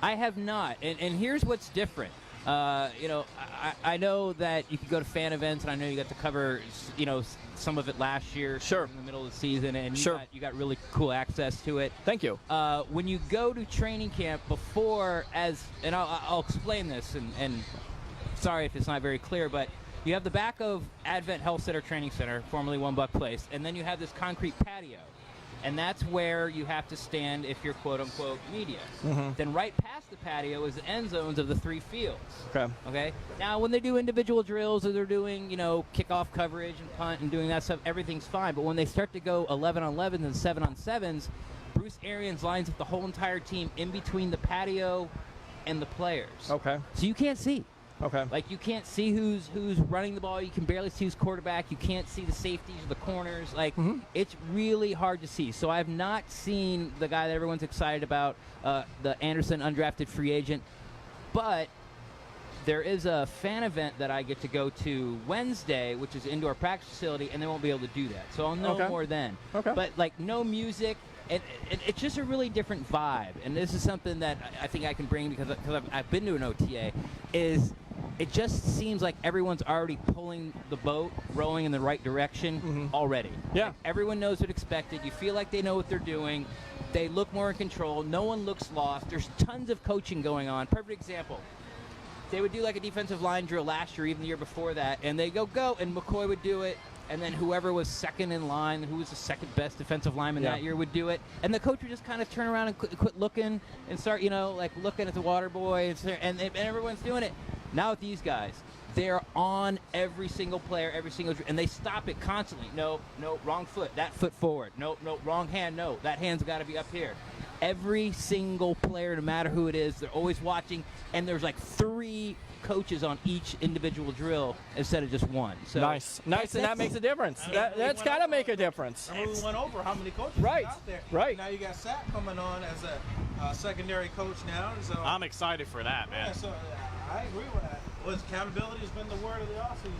I have not, and here's what's different. I know that you could go to fan events, and I know you got to cover, some of it last year, sure, in the middle of the season, and you got really cool access to it. Thank you. When you go to training camp and I'll explain this, and sorry if it's not very clear, but you have the back of Advent Health Center Training Center, formerly One Buck Place, and then you have this concrete patio. And that's where you have to stand if you're quote-unquote media. Then right past the patio is the end zones of the 3 fields. Okay. Okay. Now, when they do individual drills or they're doing, kickoff coverage and punt and doing that stuff, everything's fine. But when they start to go 11-on-11s and 7-on-7s, Bruce Arians lines up the whole entire team in between the patio and the players. Okay. So you can't see. Okay. Like, you can't see who's running the ball. You can barely see who's quarterback. You can't see the safeties or the corners. Like, it's really hard to see. So I have not seen the guy that everyone's excited about, the Anderson undrafted free agent. But there is a fan event that I get to go to Wednesday, which is indoor practice facility, and they won't be able to do that. So I'll know more then. Okay. But, like, no music. It's just a really different vibe. And this is something that I think I can bring because I've been to an OTA, is it just seems like everyone's already pulling the boat, rowing in the right direction already. Yeah. Like, everyone knows what's expected. You feel like they know what they're doing. They look more in control. No one looks lost. There's tons of coaching going on. Perfect example. They would do like a defensive line drill last year, even the year before that, and they go, and McCoy would do it, and then whoever was second in line, who was the second best defensive lineman that year, would do it, and the coach would just kind of turn around and quit looking and start, looking at the water boy, and everyone's doing it. Now with these guys, they're on every single player, every single, and they stop it constantly. No, wrong foot, that foot forward. No, wrong hand, no, that hand's got to be up here. Every single player, no matter who it is, they're always watching, and there's like 3 coaches on each individual drill instead of just one. So nice, and that makes a difference. That's got to make a difference. And we went over how many coaches right, out there. Right. Now you got Sack coming on as a secondary coach now. So I'm excited for that, man. Yeah, so I agree with that. Accountability has been the word of the offseason.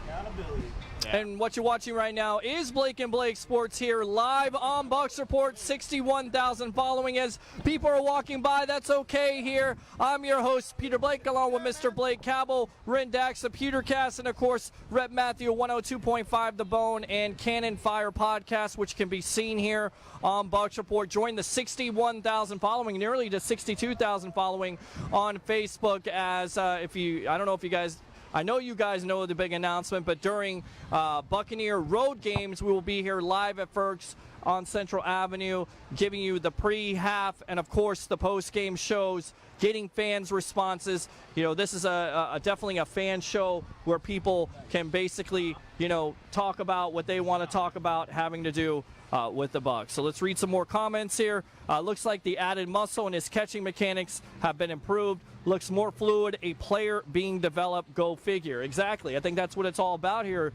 Accountability. Yeah. And what you're watching right now is Blake and Blake Sports here live on Bucs Report. 61,000 following as people are walking by. That's okay here. I'm your host, Peter Blake, along with Mr. Blake Cabell, Rendax, the Pewtercast, and of course, Rep Matthew, 102.5 The Bone, and Cannon Fire Podcast, which can be seen here on Bucs Report. Join the 61,000 following, nearly to 62,000 following on Facebook. As I don't know if you guys, I know you guys know the big announcement, but during Buccaneer road games, we will be here live at Fergs on Central Avenue, giving you the pre-half and, of course, the post-game shows, getting fans' responses. This is definitely a fan show where people can basically, talk about what they want to talk about having to do with the Bucs. So let's read some more comments here. Looks like the added muscle and his catching mechanics have been improved. Looks more fluid, a player being developed, go figure. Exactly. I think that's what it's all about here,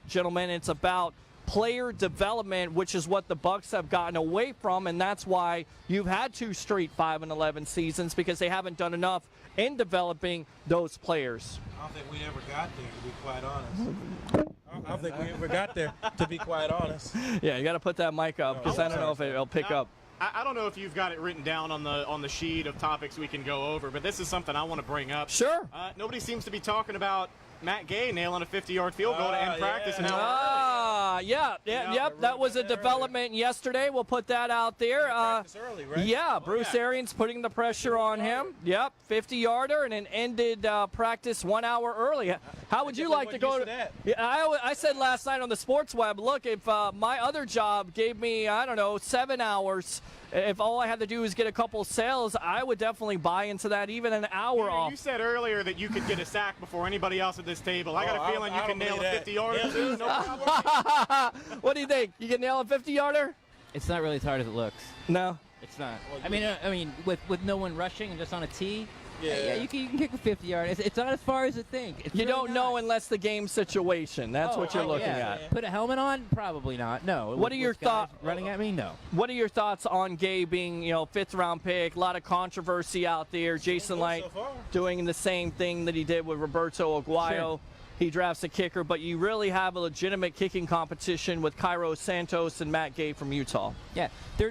gentlemen. It's about player development, which is what the Bucs have gotten away from, and that's why you've had 2 straight 5-11 seasons, because they haven't done enough in developing those players. I don't think we ever got there, to be quite honest. I don't think we ever got there, to be quite honest. Yeah, you got to put that mic up, because I don't know if it'll pick up. I don't know if you've got it written down on the sheet of topics we can go over, but this is something I want to bring up. Sure. Nobody seems to be talking about Matt Gay nailing a 50-yard field goal to end practice. And That was a development yesterday. We'll put that out there. Early, right? Yeah, Bruce Arians putting the pressure on him. Yep, 50-yarder, and then ended practice 1 hour early. How would you like to go to that? Yeah, I said last night on the Sports Web, look, if my other job gave me, 7 hours, if all I had to do was get a couple sales, I would definitely buy into that, even an hour off. You said earlier that you could get a sack before anybody else at this table. I got a feeling you can nail a 50-yarder. No What do you think? You can nail a 50-yarder? It's not really as hard as it looks. No. It's not. I mean, with no one rushing and just on a tee, you can kick a 50-yard. It's not as far as you think. You don't know unless the game situation. That's what you're looking at. Put a helmet on? Probably not. No. What are your thoughts? Running at me? No. What are your thoughts on Gay being, 5th-round pick? A lot of controversy out there. Jason Light doing the same thing that he did with Roberto Aguayo. Sure. He drafts a kicker, but you really have a legitimate kicking competition with Cairo Santos and Matt Gay from Utah. Yeah.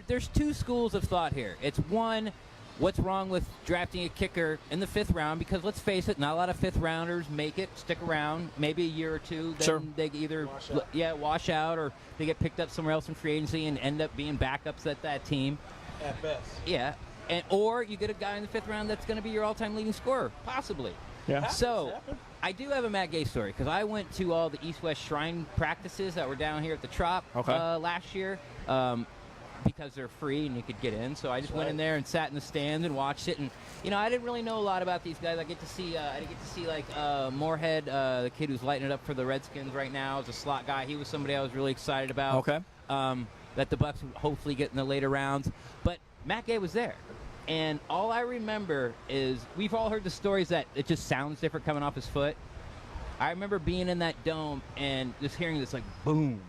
There's 2 schools of thought here. It's one, what's wrong with drafting a kicker in the 5th round? Because let's face it, not a lot of 5th rounders make it, stick around, maybe a year or two. Then they either wash out, or they get picked up somewhere else in free agency and end up being backups at that team. At best. Yeah. Or you get a guy in the 5th round that's going to be your all-time leading scorer, possibly. Yeah. So I do have a Matt Gay story, because I went to all the East-West Shrine practices that were down here at the Trop last year. because they're free and you could get in. So I just went in there and sat in the stands and watched it. And I didn't really know a lot about these guys. I get to see like Moorhead, the kid who's lighting it up for the Redskins right now, is a slot guy. He was somebody I was really excited about. Okay. That the Bucs would hopefully get in the later rounds. But Matt Gay was there. And all I remember is we've all heard the stories that it just sounds different coming off his foot. I remember being in that dome and just hearing this like boom.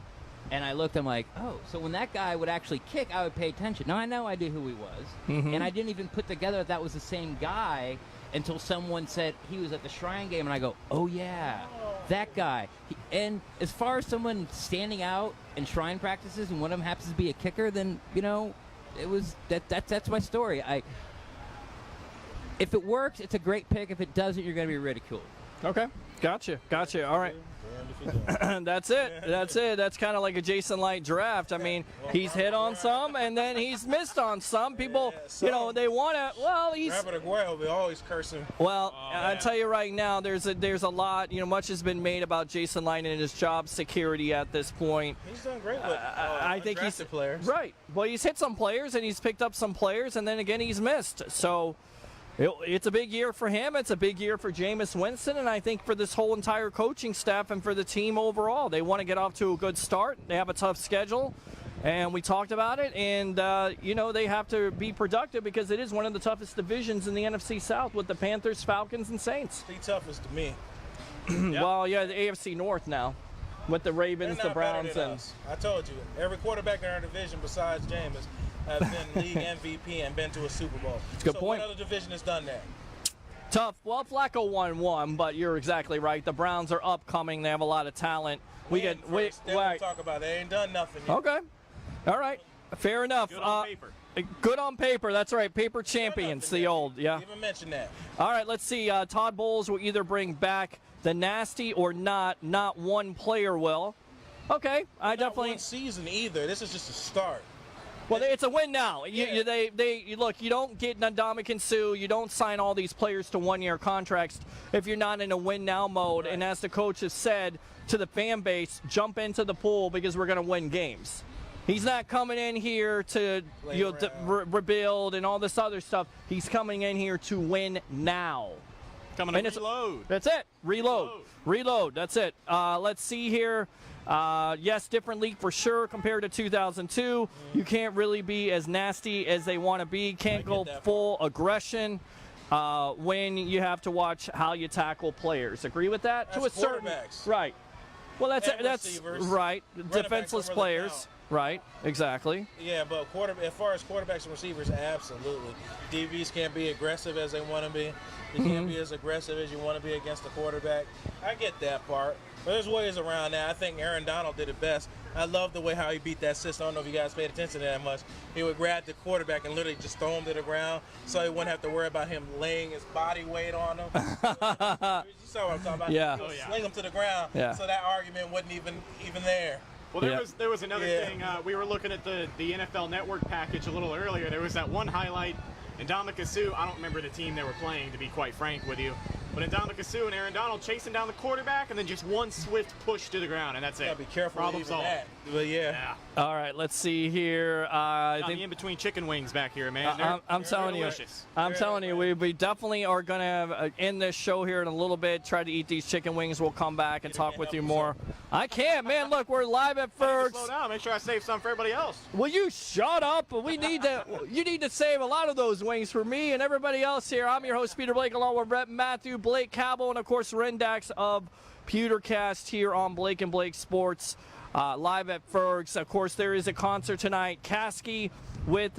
And I looked, I'm like, oh, so when that guy would actually kick, I would pay attention. Now I know I knew who he was. And I didn't even put together that was the same guy until someone said he was at the Shrine game. And I go, oh, yeah, that guy. And as far as someone standing out in Shrine practices and one of them happens to be a kicker, then, it was that's my story. If it works, it's a great pick. If it doesn't, you're going to be ridiculed. Okay. Gotcha. All right. That's it. That's kind of like a Jason Light draft. I mean, he's hit on some, and then he's missed on some. People, they want to. Well, he's. Robert Aguayo will be always cursing. Well, I tell you right now, there's a lot. Much has been made about Jason Light and his job security at this point. He's done great with I think he's players. Right. Well, he's hit some players and he's picked up some players, and then again he's missed. So. It's a big year for him. It's a big year for Jameis Winston, and I think for this whole entire coaching staff and for the team overall. They want to get off to a good start. They have a tough schedule, and we talked about it. And, they have to be productive because it is one of the toughest divisions in the NFC South with the Panthers, Falcons, and Saints. The toughest to me. Well, yeah, the AFC North now with the Ravens, the Browns. I told you, every quarterback in our division besides Jameis have been league MVP and been to a Super Bowl. That's a good point. What other division has done that? Tough. Well, Flacco won, but you're exactly right. The Browns are upcoming. They have a lot of talent. We talk about it. They ain't done nothing yet. Okay. All right. Fair enough. Good on paper. Good on paper. That's right. Paper champions, the old. Yeah. Even mention that. All right. Let's see. Todd Bowles will either bring back the nasty or not. Not one player will. Okay. Not one season either. This is just a start. Well, it's a win now. Look, you don't get Ndamukong Suh. You don't sign all these players to one-year contracts if you're not in a win-now mode. Right. And as the coach has said to the fan base, jump into the pool because we're going to win games. He's not coming in here to rebuild and all this other stuff. He's coming in here to win now. Coming to reload. That's it. Reload. That's it. Let's see here. Yes, different league for sure compared to 2002. You can't really be as nasty as they want to be. Can't go full aggression when you have to watch how you tackle players. Agree with that? That's quarterbacks. Right. Well, that's receivers. Right. Defenseless players. Right. Exactly. Yeah, but as far as quarterbacks and receivers, absolutely. DBs can't be aggressive as they want to be. You can't be as aggressive as you want to be against the quarterback. I get that part. But there's ways around that. I think Aaron Donald did it best. I love the way how he beat that system. I don't know if you guys paid attention to that much. He would grab the quarterback and literally just throw him to the ground so he wouldn't have to worry about him laying his body weight on him. You saw what I'm talking about? Yeah. He would sling him to the ground so that argument wasn't even there. Well, there was another thing. We were looking at the NFL Network package a little earlier. There was that one highlight. Ndamukong Suh, I don't remember the team they were playing, to be quite frank with you. But Ndamukong Suh and Aaron Donald chasing down the quarterback and then just one swift push to the ground, and that's it. Gotta be careful Problem with solved. that. But yeah. All right, let's see here. I think in between chicken wings back here, man. I'm telling you. delicious. I'm telling you, we definitely are going to end this show here in a little bit, try to eat these chicken wings. We'll come back and talk with you more. I can't, man. Look, we're live at Fergs. Slow down. Make sure I save some for everybody else. Will you shut up? You need to save a lot of those wings for me and everybody else here. I'm your host, Peter Blake, along with Rep Matthew, Blake Cabell, and, of course, Rendax of Pewtercast here on Blake and Blake Sports. Live at Fergs. Of course, there is a concert tonight. Caskey with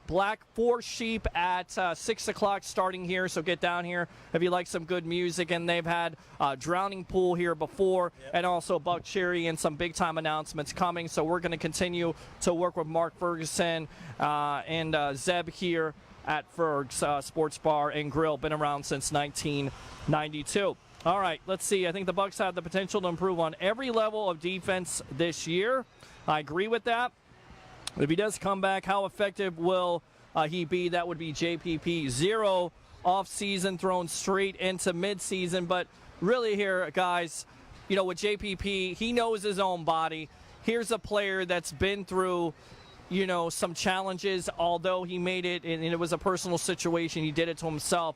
Black Four Sheep at 6 o'clock starting here, so get down here if you like some good music. And they've had Drowning Pool here before, and also Buck Cherry, and some big-time announcements coming. So we're going to continue to work with Mark Ferguson and Zeb here at Fergs Sports Bar and Grill. Been around since 1992. All right, let's see. I think the Bucs have the potential to improve on every level of defense this year. I agree with that. If he does come back, how effective will he be? That would be JPP. 0 off-season thrown straight into mid-season. But really here, guys, with JPP, he knows his own body. Here's a player that's been through some challenges, although he made it, and it was a personal situation. He did it to himself.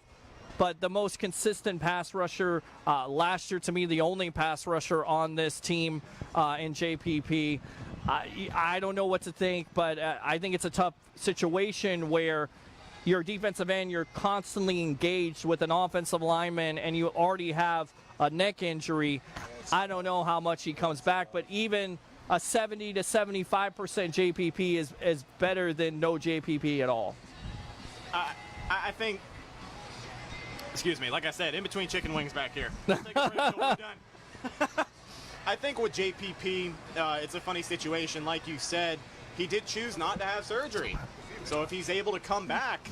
But the most consistent pass rusher last year, to me, the only pass rusher on this team in JPP. I don't know what to think, but I think it's a tough situation where your defensive end, you're constantly engaged with an offensive lineman, and you already have a neck injury. I don't know how much he comes back, but even a 70 to 75% JPP is better than no JPP at all. I think, excuse me, like I said, in between chicken wings back here. We'll take a break till we're done. I think with JPP, it's a funny situation. Like you said, he did choose not to have surgery. So if he's able to come back,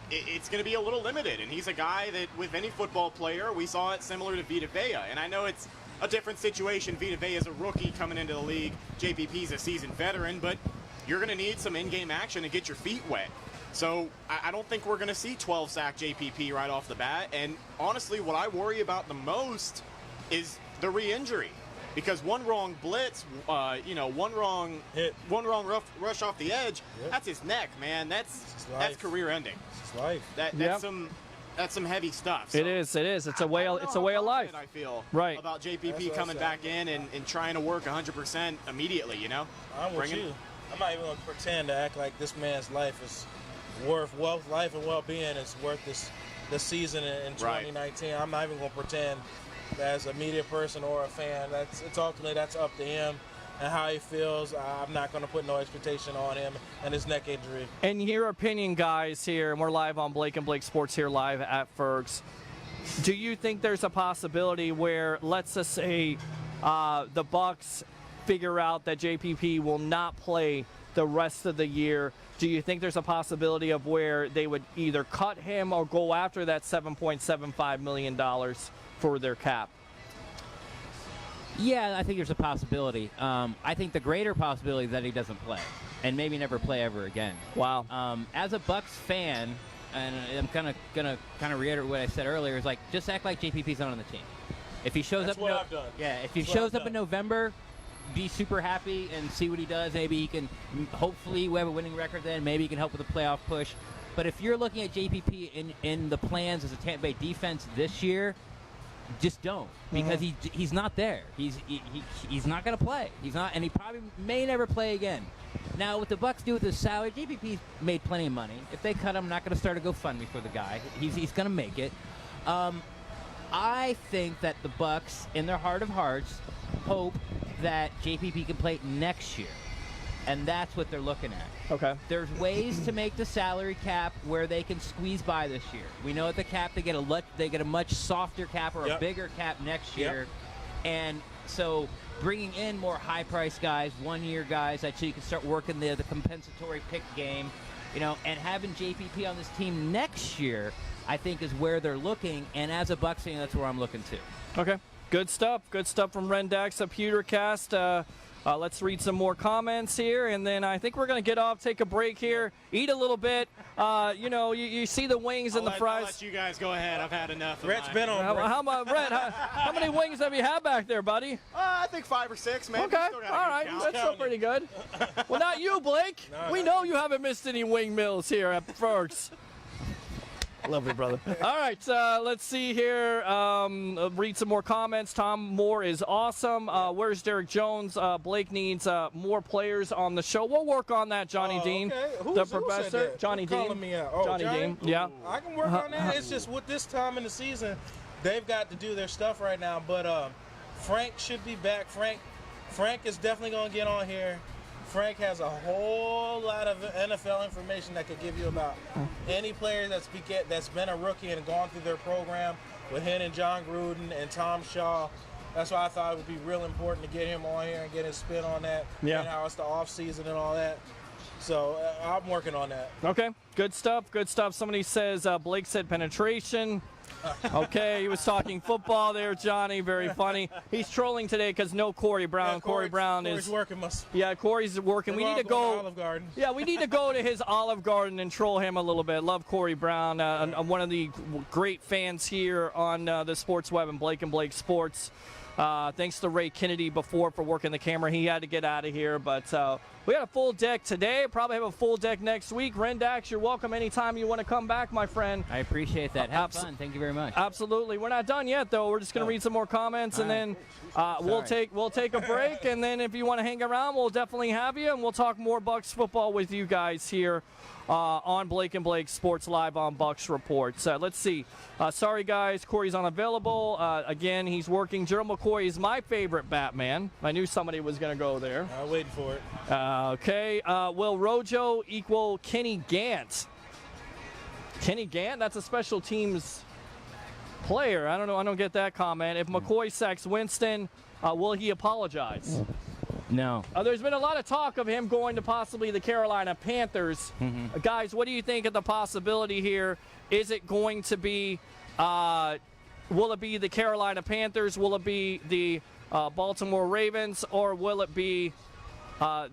it's going to be a little limited. And he's a guy that, with any football player, we saw it similar to Vita Vea. And I know it's a different situation. Vita Vea is a rookie coming into the league. JPP's a seasoned veteran, but you're going to need some in-game action to get your feet wet. So I don't think we're going to see 12-sack JPP right off the bat. And honestly, what I worry about the most is the re-injury. Because one wrong blitz, one wrong hit, one wrong rush off the edge, that's his neck, man. That's career-ending. It's his life. That's some heavy stuff. So It is. It's a way of life. I feel right about JPP coming back in and trying to work 100% immediately. I'm with you. I'm not even going to pretend to act like this man's life is worth life and well-being is worth this season in 2019. I'm not even going to pretend. As a media person or a fan, ultimately that's up to him and how he feels. I'm not going to put no expectation on him and his neck injury. And your opinion, guys, here, and we're live on Blake and Blake Sports here live at Fergs. Do you think there's a possibility where, let's just say, the Bucs figure out that JPP will not play the rest of the year? Do you think there's a possibility of where they would either cut him or go after that $7.75 million for their cap? Yeah, I think there's a possibility. I think the greater possibility is that he doesn't play and maybe never play ever again. Wow. As a Bucs fan, and I'm gonna reiterate what I said earlier, is like just act like JPP's not on the team. If he shows That's up, what I've done. Yeah, if he shows up in November, be super happy and see what he does. Maybe he can, hopefully, we have a winning record then. Maybe he can help with a playoff push. But if you're looking at JPP in the plans as a Tampa Bay defense this year, just don't, because he's not there. He's not going to play. He's not, and he probably may never play again. Now, what the Bucs do with his salary, JPP's made plenty of money. If they cut him, I'm not going to start a GoFundMe for the guy. He's going to make it. I think that the Bucs, in their heart of hearts, hope that JPP can play next year, and that's what they're looking at. Okay. There's ways to make the salary cap where they can squeeze by this year. We know at the cap they get a much softer cap or a bigger cap next year, and so bringing in more high-priced guys, one-year guys, that so you can start working the compensatory pick game, and having JPP on this team next year, I think is where they're looking. And as a Bucs fan, that's where I'm looking to. Okay. Good stuff. Good stuff from Rendax, a Pewtercast. Let's read some more comments here, and then I think we're going to get off, take a break here, eat a little bit. You see the wings and the fries. I'll let you guys go ahead. I've had enough. Rhett's been on break. How about Rhett? How many wings have you had back there, buddy? I think 5 or 6, maybe. Okay, all right. That's still pretty good. Well, not you, Blake. We know you haven't missed any wing meals here at Fergs. Love you, brother. All right, let's see here. Read some more comments. Tom Moore is awesome. Where's Derek Jones? Blake needs more players on the show. We'll work on that, Johnny Dean. Okay. The professor. Johnny Dean. Calling me out. Oh, Johnny Dean. Yeah. I can work on that. It's just with this time in the season, they've got to do their stuff right now. But Frank should be back. Frank is definitely going to get on here. Frank has a whole lot of NFL information that could give you about any player that's been a rookie and gone through their program with him and John Gruden and Tom Shaw. That's why I thought it would be real important to get him on here and get his spin on that and how it's the off season and all that. So I'm working on that. Okay, good stuff. Good stuff. Somebody says Blake said penetration. Okay, he was talking football there, Johnny. Very funny. He's trolling today because no Corey Brown. Yeah, Corey Brown Corey's working. Yeah, Corey's working. We need to go. Olive Garden. Yeah, we need to go to his Olive Garden and troll him a little bit. Love Corey Brown. I'm one of the great fans here on the Sports Web and Blake Sports. Thanks to Ray Kennedy before for working the camera. He had to get out of here, but we had a full deck today. Probably have a full deck next week. Rendax, you're welcome anytime you want to come back, my friend. I appreciate that. Have fun. Thank you very much. Absolutely. We're not done yet, though. We're just going to read some more comments, and then we'll take a break. And then if you want to hang around, we'll definitely have you, and we'll talk more Bucs football with you guys here on Blake and Blake Sports Live on Bucs Report. Let's see. Sorry, guys. Corey's unavailable. Again, he's working. Gerald McCoy is my favorite Batman. I knew somebody was going to go there. I'm waiting for it. Okay. Will Rojo equal Kenny Gant? Kenny Gant? That's a special teams player. I don't know. I don't get that comment. If McCoy sacks Winston, will he apologize? No. There's been a lot of talk of him going to possibly the Carolina Panthers. Guys, what do you think of the possibility here? Is it going to be, will it be the Carolina Panthers? Will it be the Baltimore Ravens? Or will it be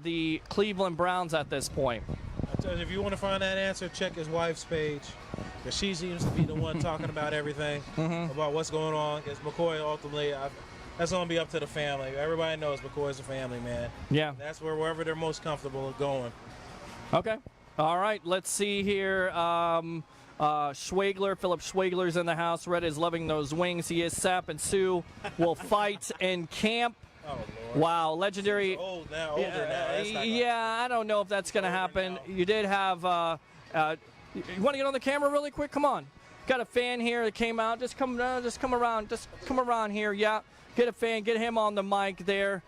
the Cleveland Browns at this point? I tell you, if you want to find that answer, check his wife's page. Because she seems to be the one talking about everything, about what's going on. Because McCoy ultimately, that's going to be up to the family. Everybody knows McCoy's a family man. Yeah. That's wherever they're most comfortable going. Okay. All right. Let's see here. Schwagler, Philip Schwagler's in the house. Red is loving those wings. He is. Sap and Sue will fight in camp. Oh, Lord. Wow, legendary. He's older now. That's not Yeah, I don't know if that's going to happen. now. You did have. You want to get on the camera really quick? Come on. Got a fan here that came out. Just come around. Just come around here. Yeah. Get a fan. Get him on the mic there.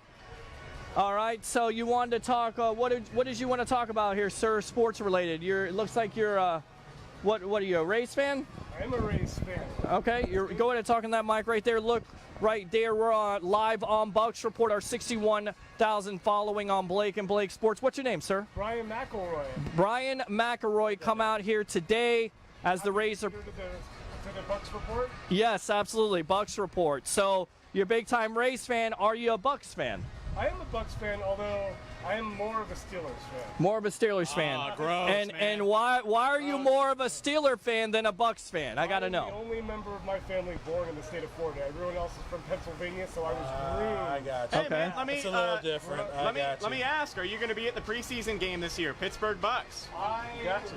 All right. So you wanted to talk. What did you want to talk about here, sir? Sports related. It looks like you're. What are you, a Rays fan? I'm a Rays fan. Okay. Go ahead and talk on that mic right there. Look right there. We're live on Bucs Report. Our 61,000 following on Blake and Blake Sports. What's your name, sir? Brian McElroy. Brian McElroy come out here today as the Rays are. To the Bucs Report? Yes, absolutely. Bucs Report. So you're a big-time Rays fan. Are you a Bucs fan? I am a Bucs fan, although I am more of a Steelers fan. More of a Steelers fan. Gross, and why are you more of a Steeler fan than a Bucs fan? I got to know. I'm the only member of my family born in the state of Florida. Everyone else is from Pennsylvania, so I was groomed. I got you. Hey, man, It's a little different. Let me ask, are you going to be at the preseason game this year, Pittsburgh Bucs? I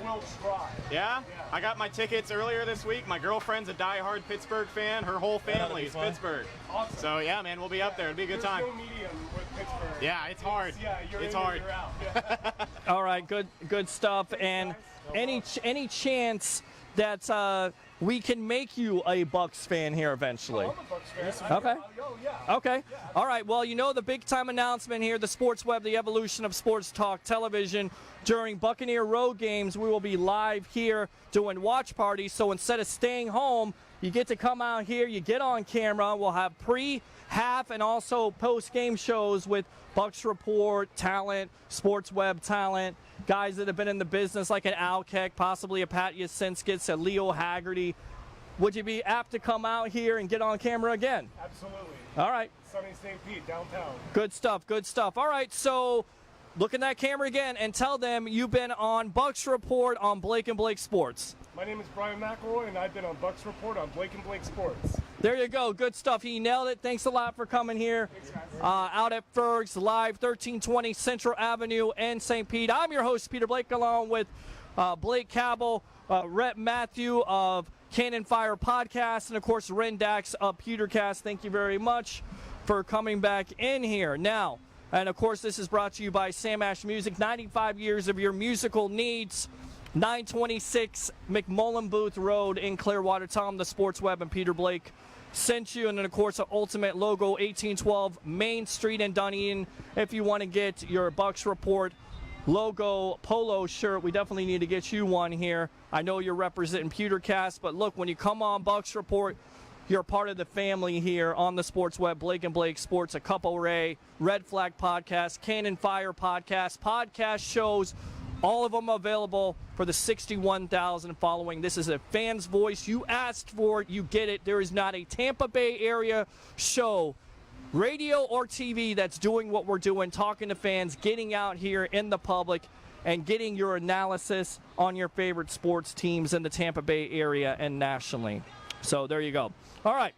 will try. Yeah? I got my tickets earlier this week. My girlfriend's a diehard Pittsburgh fan. Her whole family is Pittsburgh. Awesome. So, yeah, man, we'll be up there. It'll be a good time. There's no medium with Pittsburgh. Yeah, it's hard. Yeah, you're it's in hard. Or you're out. Yeah. All right, good stuff. And any chance that we can make you a Bucs fan here eventually? I'm a Bucs fan. Okay. Oh, yeah. Okay. All right. Well, you know the big-time announcement here, the Sports Web, the evolution of sports talk television. During Buccaneer road games, we will be live here doing watch parties. So instead of staying home, you get to come out here, you get on camera. We'll have pre-half and also post-game shows with Bucs Report talent, Sports Web talent, guys that have been in the business like an Al Keck, possibly a Pat Yasinskis, a Leo Haggerty. Would you be apt to come out here and get on camera again? Absolutely. All right. Sunny St. Pete, downtown. Good stuff, good stuff. All right, so look in that camera again and tell them you've been on Bucs Report on Blake and Blake Sports. My name is Brian McElroy, and I've been on Bucs Report on Blake and Blake Sports. There you go. Good stuff. He nailed it. Thanks a lot for coming here. Out at Fergs, live 1320 Central Avenue in St. Pete. I'm your host, Peter Blake, along with Blake Cabell, Rhett Matthew of Cannon Fire Podcast, and, of course, Rendax of Pewtercast. Thank you very much for coming back in here. Now, and, of course, this is brought to you by Sam Ash Music. 95 years of your musical needs. 926 McMullen Booth Road in Clearwater. Tom, the Sports Web, and Peter Blake sent you. And then, of course, the Ultimate Logo, 1812 Main Street in Dunedin. If you want to get your Bucs Report logo polo shirt, we definitely need to get you one here. I know you're representing Pewtercast, but look, when you come on Bucs Report, you're part of the family here on the Sports Web, Blake and Blake Sports, a Couple Ray, Red Flag Podcast, Cannon Fire Podcast, podcast shows All of them available for the 61,000 following. This is a fan's voice. You asked for it, you get it. There is not a Tampa Bay area show, radio or TV, that's doing what we're doing, talking to fans, getting out here in the public, and getting your analysis on your favorite sports teams in the Tampa Bay area and nationally. So there you go. All right.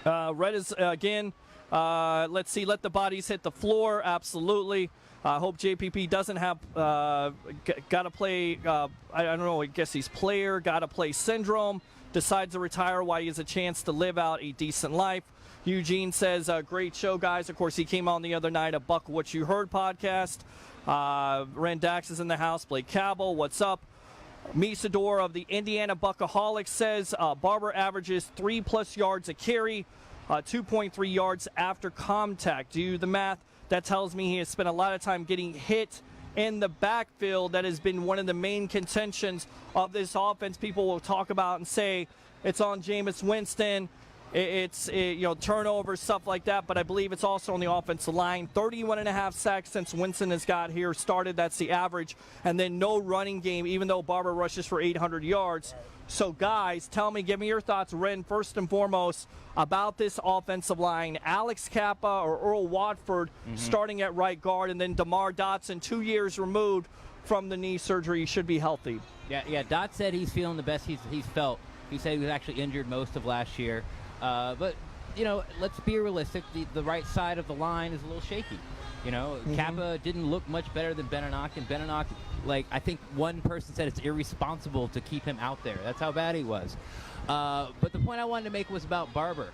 Red is, again, let's see, let the bodies hit the floor. Absolutely. I hope JPP doesn't have got to play, I don't know, I guess he's player, got to play syndrome, decides to retire while he has a chance to live out a decent life. Eugene says, great show, guys. Of course, he came on the other night, a Buck What You Heard podcast. Rendax is in the house. Blake Cabell, what's up? Misador of the Indiana Buckaholics says Barber averages 3+ yards a carry, 2.3 yards after contact. Do the math. That tells me he has spent a lot of time getting hit in the backfield. That has been one of the main contentions of this offense. People will talk about and say it's on Jameis Winston. It's turnovers, stuff like that, but I believe it's also on the offensive line. 31.5 sacks since Winston has got here, started. That's the average. And then no running game, even though Barber rushes for 800 yards. So, guys, tell me, give me your thoughts, Ren, first and foremost, about this offensive line. Alex Kappa or Earl Watford starting at right guard, and then DeMar Dotson, 2 years removed from the knee surgery. He should be healthy. Yeah. Dot said he's feeling the best he's felt. He said he was actually injured most of last year. But, let's be realistic. The right side of the line is a little shaky. Kappa didn't look much better than Beninock. And Beninock, I think one person said it's irresponsible to keep him out there. That's how bad he was. But the point I wanted to make was about Barber.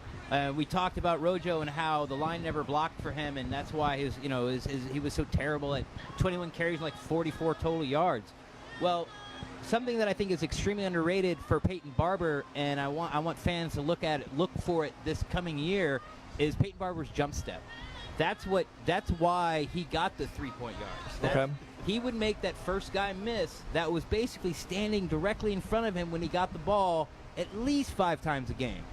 We talked about Rojo and how the line never blocked for him, and that's why he was so terrible at 21 carries, 44 total yards. Well, something that I think is extremely underrated for Peyton Barber, and I want fans to look for it this coming year, is Peyton Barber's jump step. That's why he got the 3-point yards. Okay. He would make that first guy miss that was basically standing directly in front of him when he got the ball at least 5 times a game.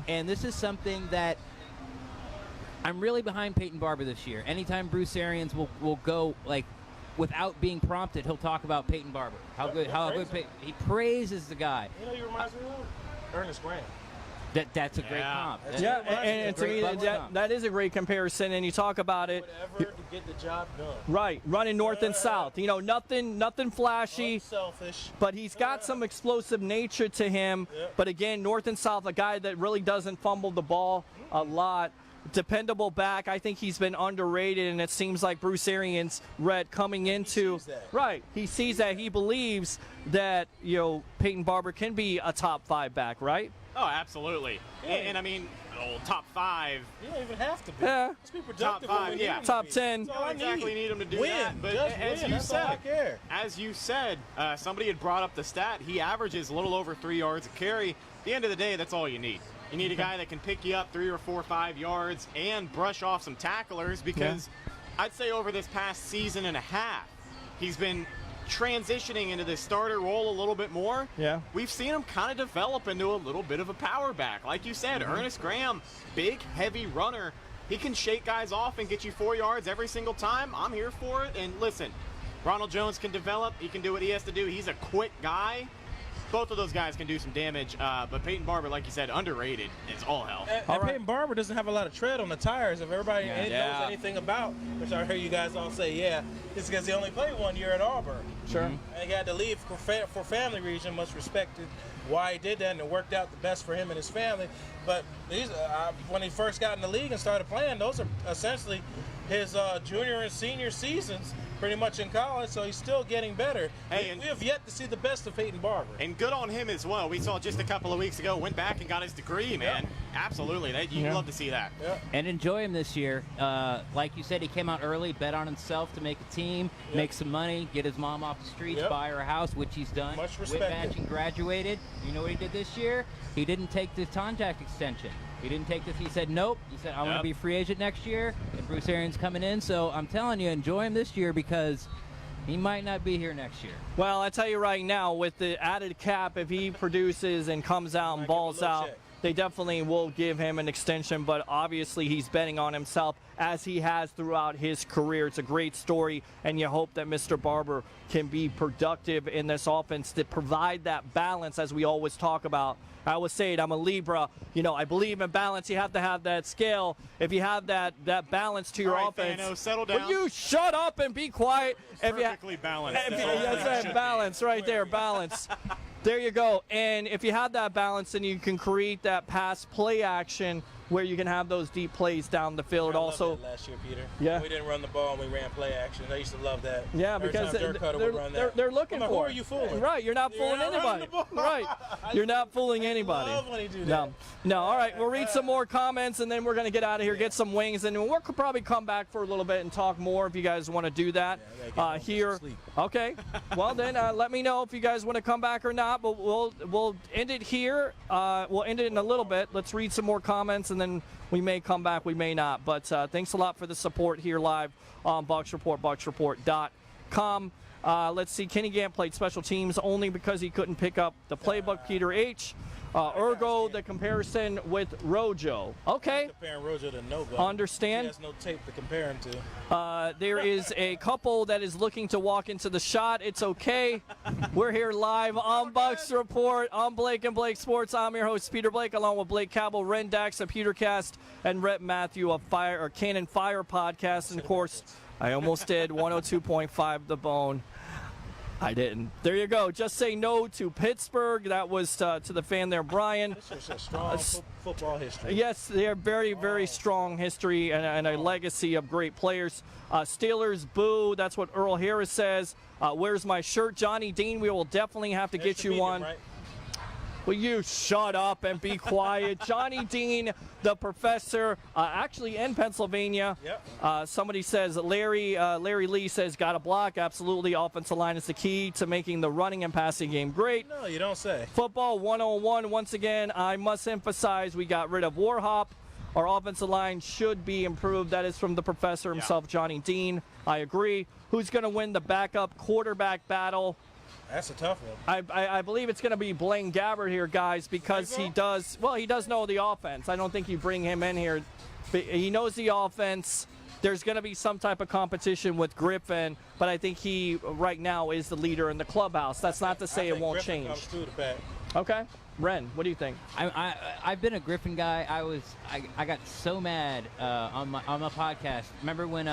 And this is something that I'm really behind Peyton Barber this year. Anytime Bruce Arians will go without being prompted, he'll talk about Peyton Barber. How good he praises the guy. He reminds me of Ernest Graham. That's a great comp. And to me, that is a great comparison. And you talk about it. Whatever to get the job done. Right, running north and south. Nothing flashy. Unselfish. But he's got some explosive nature to him. But again, north and south, a guy that really doesn't fumble the ball a lot. Dependable back. I think he's been underrated, and it seems like Bruce Arians, coming into he sees that. He believes that Peyton Barber can be a top 5 back, right? Oh, absolutely. And I mean, top 5. You don't even have to be. Yeah. Let's be productive. Top 5, top 10. Don't exactly need him to do win. that. But as you said, somebody had brought up the stat. He averages a little over 3 yards a carry. At the end of the day, that's all you need. You need a guy that can pick you up 3 or 4 or 5 yards and brush off some tacklers, because I'd say over this past season and a half, he's been transitioning into this starter role a little bit more. Yeah. We've seen him kind of develop into a little bit of a power back. Like you said, Ernest Graham, big, heavy runner. He can shake guys off and get you 4 yards every single time. I'm here for it. And listen, Ronald Jones can develop. He can do what he has to do. He's a quick guy. Both of those guys can do some damage, but Peyton Barber, like you said, underrated is all hell. And Peyton Barber doesn't have a lot of tread on the tires. If everybody knows anything about, which I hear you guys all say, it's because he only played 1 year at Auburn. Sure. And he had to leave for family reason, much respected why he did that, and it worked out the best for him and his family. But when he first got in the league and started playing, those are essentially his junior and senior seasons, pretty much in college, so he's still getting better. Hey, we have yet to see the best of Peyton Barber. And good on him as well. We saw just a couple of weeks ago, went back and got his degree, man. Absolutely. You'd love to see that. And enjoy him this year. Like you said, he came out early, bet on himself to make a team, make some money, get his mom off the streets, buy her a house, which he's done. Much Whit respected. Matching graduated. You know what he did this year? He didn't take the contract extension. He didn't take this. He said, nope. He said, I want to be a free agent next year, and Bruce Arians coming in. So I'm telling you, enjoy him this year, because he might not be here next year. Well, I tell you right now, with the added cap, if he produces and comes out and balls out, they definitely will give him an extension, but obviously he's betting on himself as he has throughout his career. It's a great story, and you hope that Mr. Barber can be productive in this offense to provide that balance, as we always talk about. I always say it, I'm a Libra. You know, I believe in balance. You have to have that scale. If you have that balance to your offense. Fano, settle down. Will you shut up and be quiet? Perfectly balanced. That's that balance right there, balance. There you go. And if you have that balance, then you can create that pass play action where you can have those deep plays down the field. I Also, loved that last year, Peter. Yeah. We didn't run the ball and we ran play action. I used to love that. Yeah, Every because time Dirk Cutter would run that. they're looking I'm like, for who are you fooling? Right, you're not fooling not running anybody. the ball. Right, you're not fooling anybody. I love when he do No, that. no. All right, we'll read some more comments and then we're going to get out of here, get some wings, and we'll probably come back for a little bit and talk more if you guys want to do that here. Okay. Well, then let me know if you guys want to come back or not. But we'll end it here. We'll end it in a little bit. Let's read some more comments and then we may come back, we may not. But thanks a lot for the support here live on Bucs Report, BucsReport.com. Let's see, Kenny Gant played special teams only because he couldn't pick up the playbook. Peter H. Ergo, the comparison with Rojo. Okay. Comparing Rojo to nobody. Understand. He has no tape to compare him to. There is a couple that is looking to walk into the shot. It's okay. We're here live on Bucs Report on Blake and Blake Sports. I'm your host, Peter Blake, along with Blake Cabell, Ren Dax, a Pewtercast, and Rhett Matthew of Cannon Fire Podcast. And of course, I almost did 102.5 The Bone. I didn't. There you go. Just say no to Pittsburgh. That was to the fan there, Brian. This is a strong football history. Yes, they are very, very strong history and a legacy of great players. Steelers, boo. That's what Earl Harris says. Where's my shirt? Johnny Dean, we will definitely have to get you one. Right? Will you shut up and be quiet? Johnny Dean, the professor, actually in Pennsylvania. Yep. Somebody says, Larry Lee says, got a block. Absolutely. Offensive line is the key to making the running and passing game great. No, you don't say. Football 101. Once again, I must emphasize we got rid of Warhop. Our offensive line should be improved. That is from the professor himself, Johnny Dean. I agree. Who's going to win the backup quarterback battle? That's a tough one. I believe it's going to be Blaine Gabbert here, guys, because he does know the offense. I don't think you bring him in here. He knows the offense. There's going to be some type of competition with Griffin, but I think he right now is the leader in the clubhouse. That's not to say it won't Griffin change. comes through the pack. Okay. Ren, what do you think? I've been a Griffin guy. I got so mad on my podcast. Remember when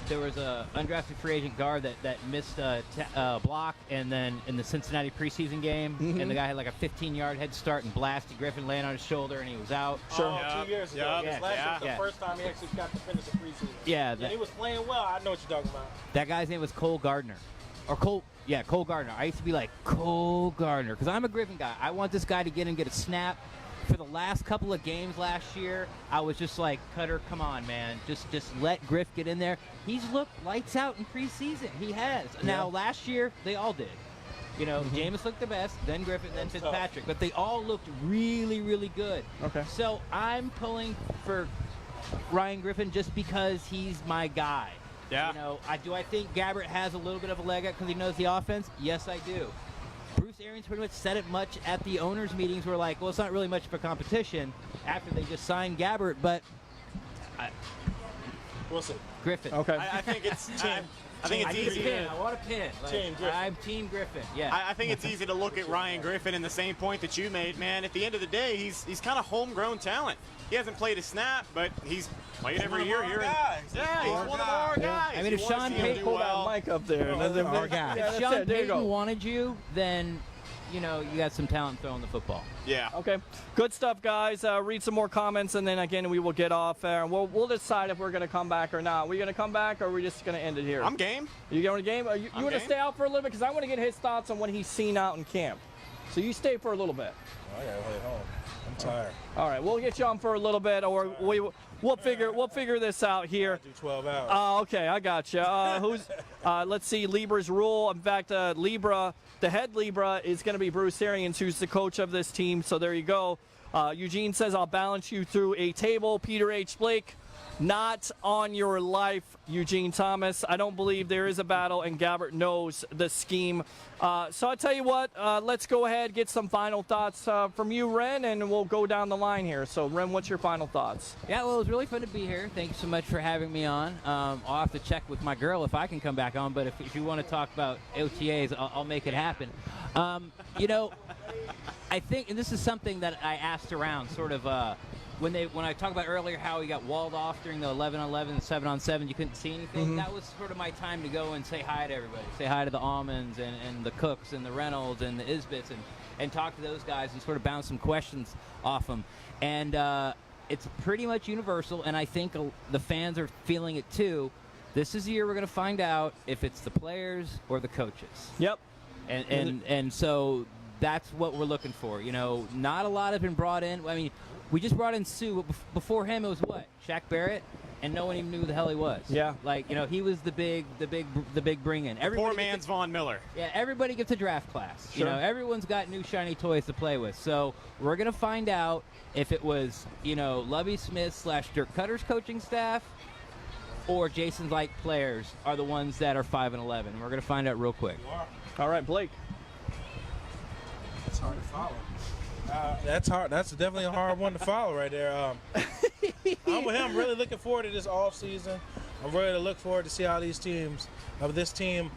there was a undrafted free agent guard that missed a block, and then in the Cincinnati preseason game, and the guy had like a 15-yard head start and blasted Griffin, laying on his shoulder, and he was out. Sure. Oh, 2 years ago. Yep. Last year was the first time he actually got to finish the preseason. Yeah, And he was playing well. I know what you're talking about. that guy's name was Cole Gardner. Cole Gardner. I used to be like, Cole Gardner, because I'm a Griffin guy. I want this guy to get a snap. For the last couple of games last year, I was just like, Cutter, come on, man. Just let Griff get in there. He's looked lights out in preseason. He has. Yeah. Now, last year, they all did. You know, Jameis looked the best, then Griffin, then Fitzpatrick. But they all looked really, really good. Okay. So I'm pulling for Ryan Griffin just because he's my guy. Yeah. You know, do I think Gabbert has a little bit of a leg up because he knows the offense? Yes, I do. Bruce Arians pretty much said it much at the owners' meetings. We're like, well, it's not really much of a competition after they just signed Gabbert, but We'll see. Griffin. Okay. I think it's I think I it's need a easy. pin. I want a pin. Like, Team Griffin. I'm Team Griffin. Yeah. I think it's easy to look at Ryan Griffin in the same point that you made, man. At the end of the day, he's kind of homegrown talent. He hasn't played a snap, but he's played every year here. Yeah, he's one of our guys. I mean, if Sean Payton Pull that mic up there. Our guy. Yeah, If that's Sean it. There you Payton go. wanted you, then, you know, you got some talent throwing the football. Yeah. Okay, good stuff, guys. Read some more comments, and then again we will get off there, and we'll decide if we're going to come back or not. Are we going to come back, or are we just going to end it here? I'm game. You going to game? You want to game. stay out for a little bit, because I want to get his thoughts on what he's seen out in camp. So you stay for a little bit. I gotta head home. I'm tired. All right, we'll get you on for a little bit, or we'll figure this out here. Do 12 hours. Oh, okay, I got you. Let's see, Libra's rule. In fact, Libra, the head Libra is going to be Bruce Arians, who's the coach of this team. So there you go. Eugene says, I'll balance you through a table. Peter H. Blake, not on your life, Eugene Thomas. I don't believe there is a battle, and Gabbert knows the scheme. So I tell you what, let's go ahead, get some final thoughts from you, Ren, and we'll go down the line here. So, Ren, what's your final thoughts? Yeah, well, it was really fun to be here. Thank you so much for having me on. I'll have to check with my girl if I can come back on, but if you want to talk about OTAs, I'll make it happen. You know, I think, and this is something that I asked around, sort of when I talked about earlier how we got walled off during the 11-on-11 and 7-on-7, you couldn't see anything. That was sort of my time to go and say hi to everybody, say hi to the Almonds and the Cooks and the Reynolds and the Isbits and talk to those guys and sort of bounce some questions off them. And it's pretty much universal, and I think the fans are feeling it too. This is the year we're going to find out if it's the players or the coaches. Yep. And so that's what we're looking for. You know, not a lot have been brought in. I mean, we just brought in Sue. Before him, it was what? Shaq Barrett, and no one even knew who the hell he was. Yeah. Like, you know, he was the big bring-in. Poor man's Von Miller. Yeah, everybody gets a draft class. Sure. You know, everyone's got new shiny toys to play with. So we're going to find out if it was, you know, Lovie Smith / Dirk Cutter's coaching staff or Jason Light players are the ones that are 5-11. We're going to find out real quick. All right, Blake. It's hard to follow. That's hard. That's definitely a hard one to follow right there. I'm with him. Really looking forward to this off season. I'm ready to look forward to see how this team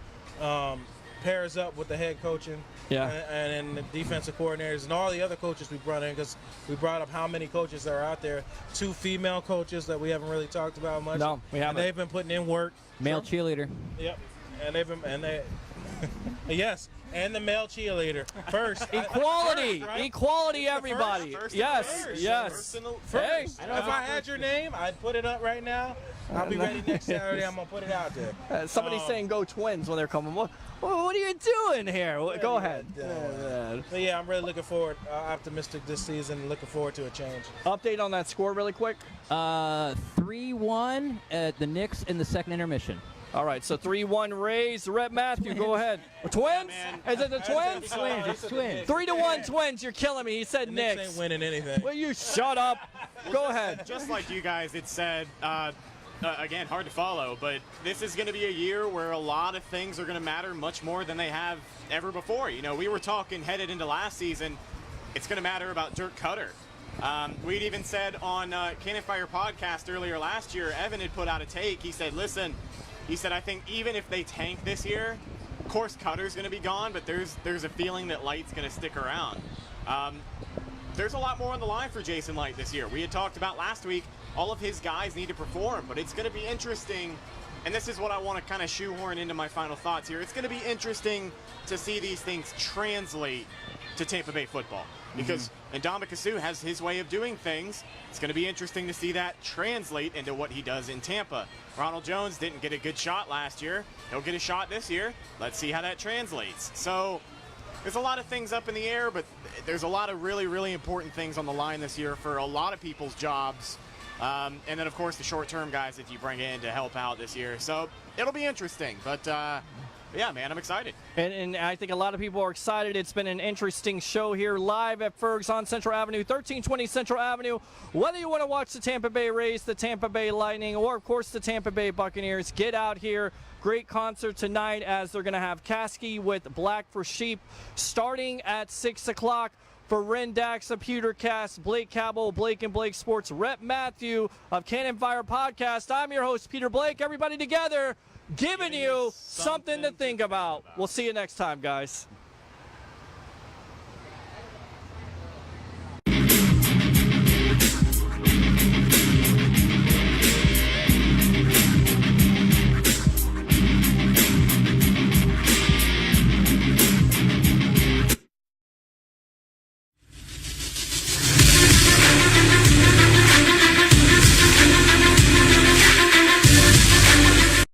pairs up with the head coaching and the defensive coordinators and all the other coaches we brought in, because we brought up how many coaches are out there. 2 female coaches that we haven't really talked about much. No, we haven't. And they've been putting in work. Male cheerleader. Yep. Yes. And the male cheerleader. First. Equality. Right? Equality, everybody. Yes. Yes. Hey. If I had your name, I'd put it up right now. I'll be ready next Saturday. I'm going to put it out there. Somebody's saying go Twins when they're coming. What are you doing here? Go ahead. But yeah, I'm really looking forward, optimistic this season, looking forward to a change. Update on that score really quick. 3-1 at the Knicks in the second intermission. All right, so 3-1 Rays. Rep Matthew, go ahead. Twins? Is it the Twins? Twins. It's Twins. 3-1 Twins. You're killing me. He said The Knicks. Knicks ain't winning anything. Will you shut up? Go ahead. Just like you guys had said, again, hard to follow, but this is going to be a year where a lot of things are going to matter much more than they have ever before. You know, we were talking headed into last season, it's going to matter about Dirk Cutter. We'd even said on Cannon Fire podcast earlier last year, Evan had put out a take. He said, listen, I think even if they tank this year, of course Cutter's going to be gone, but there's a feeling that Light's going to stick around. There's a lot more on the line for Jason Light this year. We had talked about last week, all of his guys need to perform, but it's going to be interesting, and this is what I want to kind of shoehorn into my final thoughts here. It's going to be interesting to see these things translate to Tampa Bay football, because Ndamukong Suh has his way of doing things. It's going to be interesting to see that translate into what he does in Tampa. Ronald Jones didn't get a good shot last year. He'll get a shot this year. Let's see how that translates. So there's a lot of things up in the air, but there's a lot of really, really important things on the line this year for a lot of people's jobs. And then, of course, the short-term guys that you bring in to help out this year. So it'll be interesting. But, yeah, man, I'm excited. And I think a lot of people are excited. It's been an interesting show here live at Fergs on Central Avenue, 1320 Central Avenue. Whether you want to watch the Tampa Bay Rays, the Tampa Bay Lightning, or, of course, the Tampa Bay Buccaneers, get out here. Great concert tonight as they're going to have Caskey with Black for Sheep starting at 6 o'clock. For Ren Dax of Pewtercast, Blake Cabell, Blake and Blake Sports, Rep Matthew of Cannon Fire Podcast, I'm your host, Peter Blake. Everybody together, giving you something to think about. We'll see you next time, guys.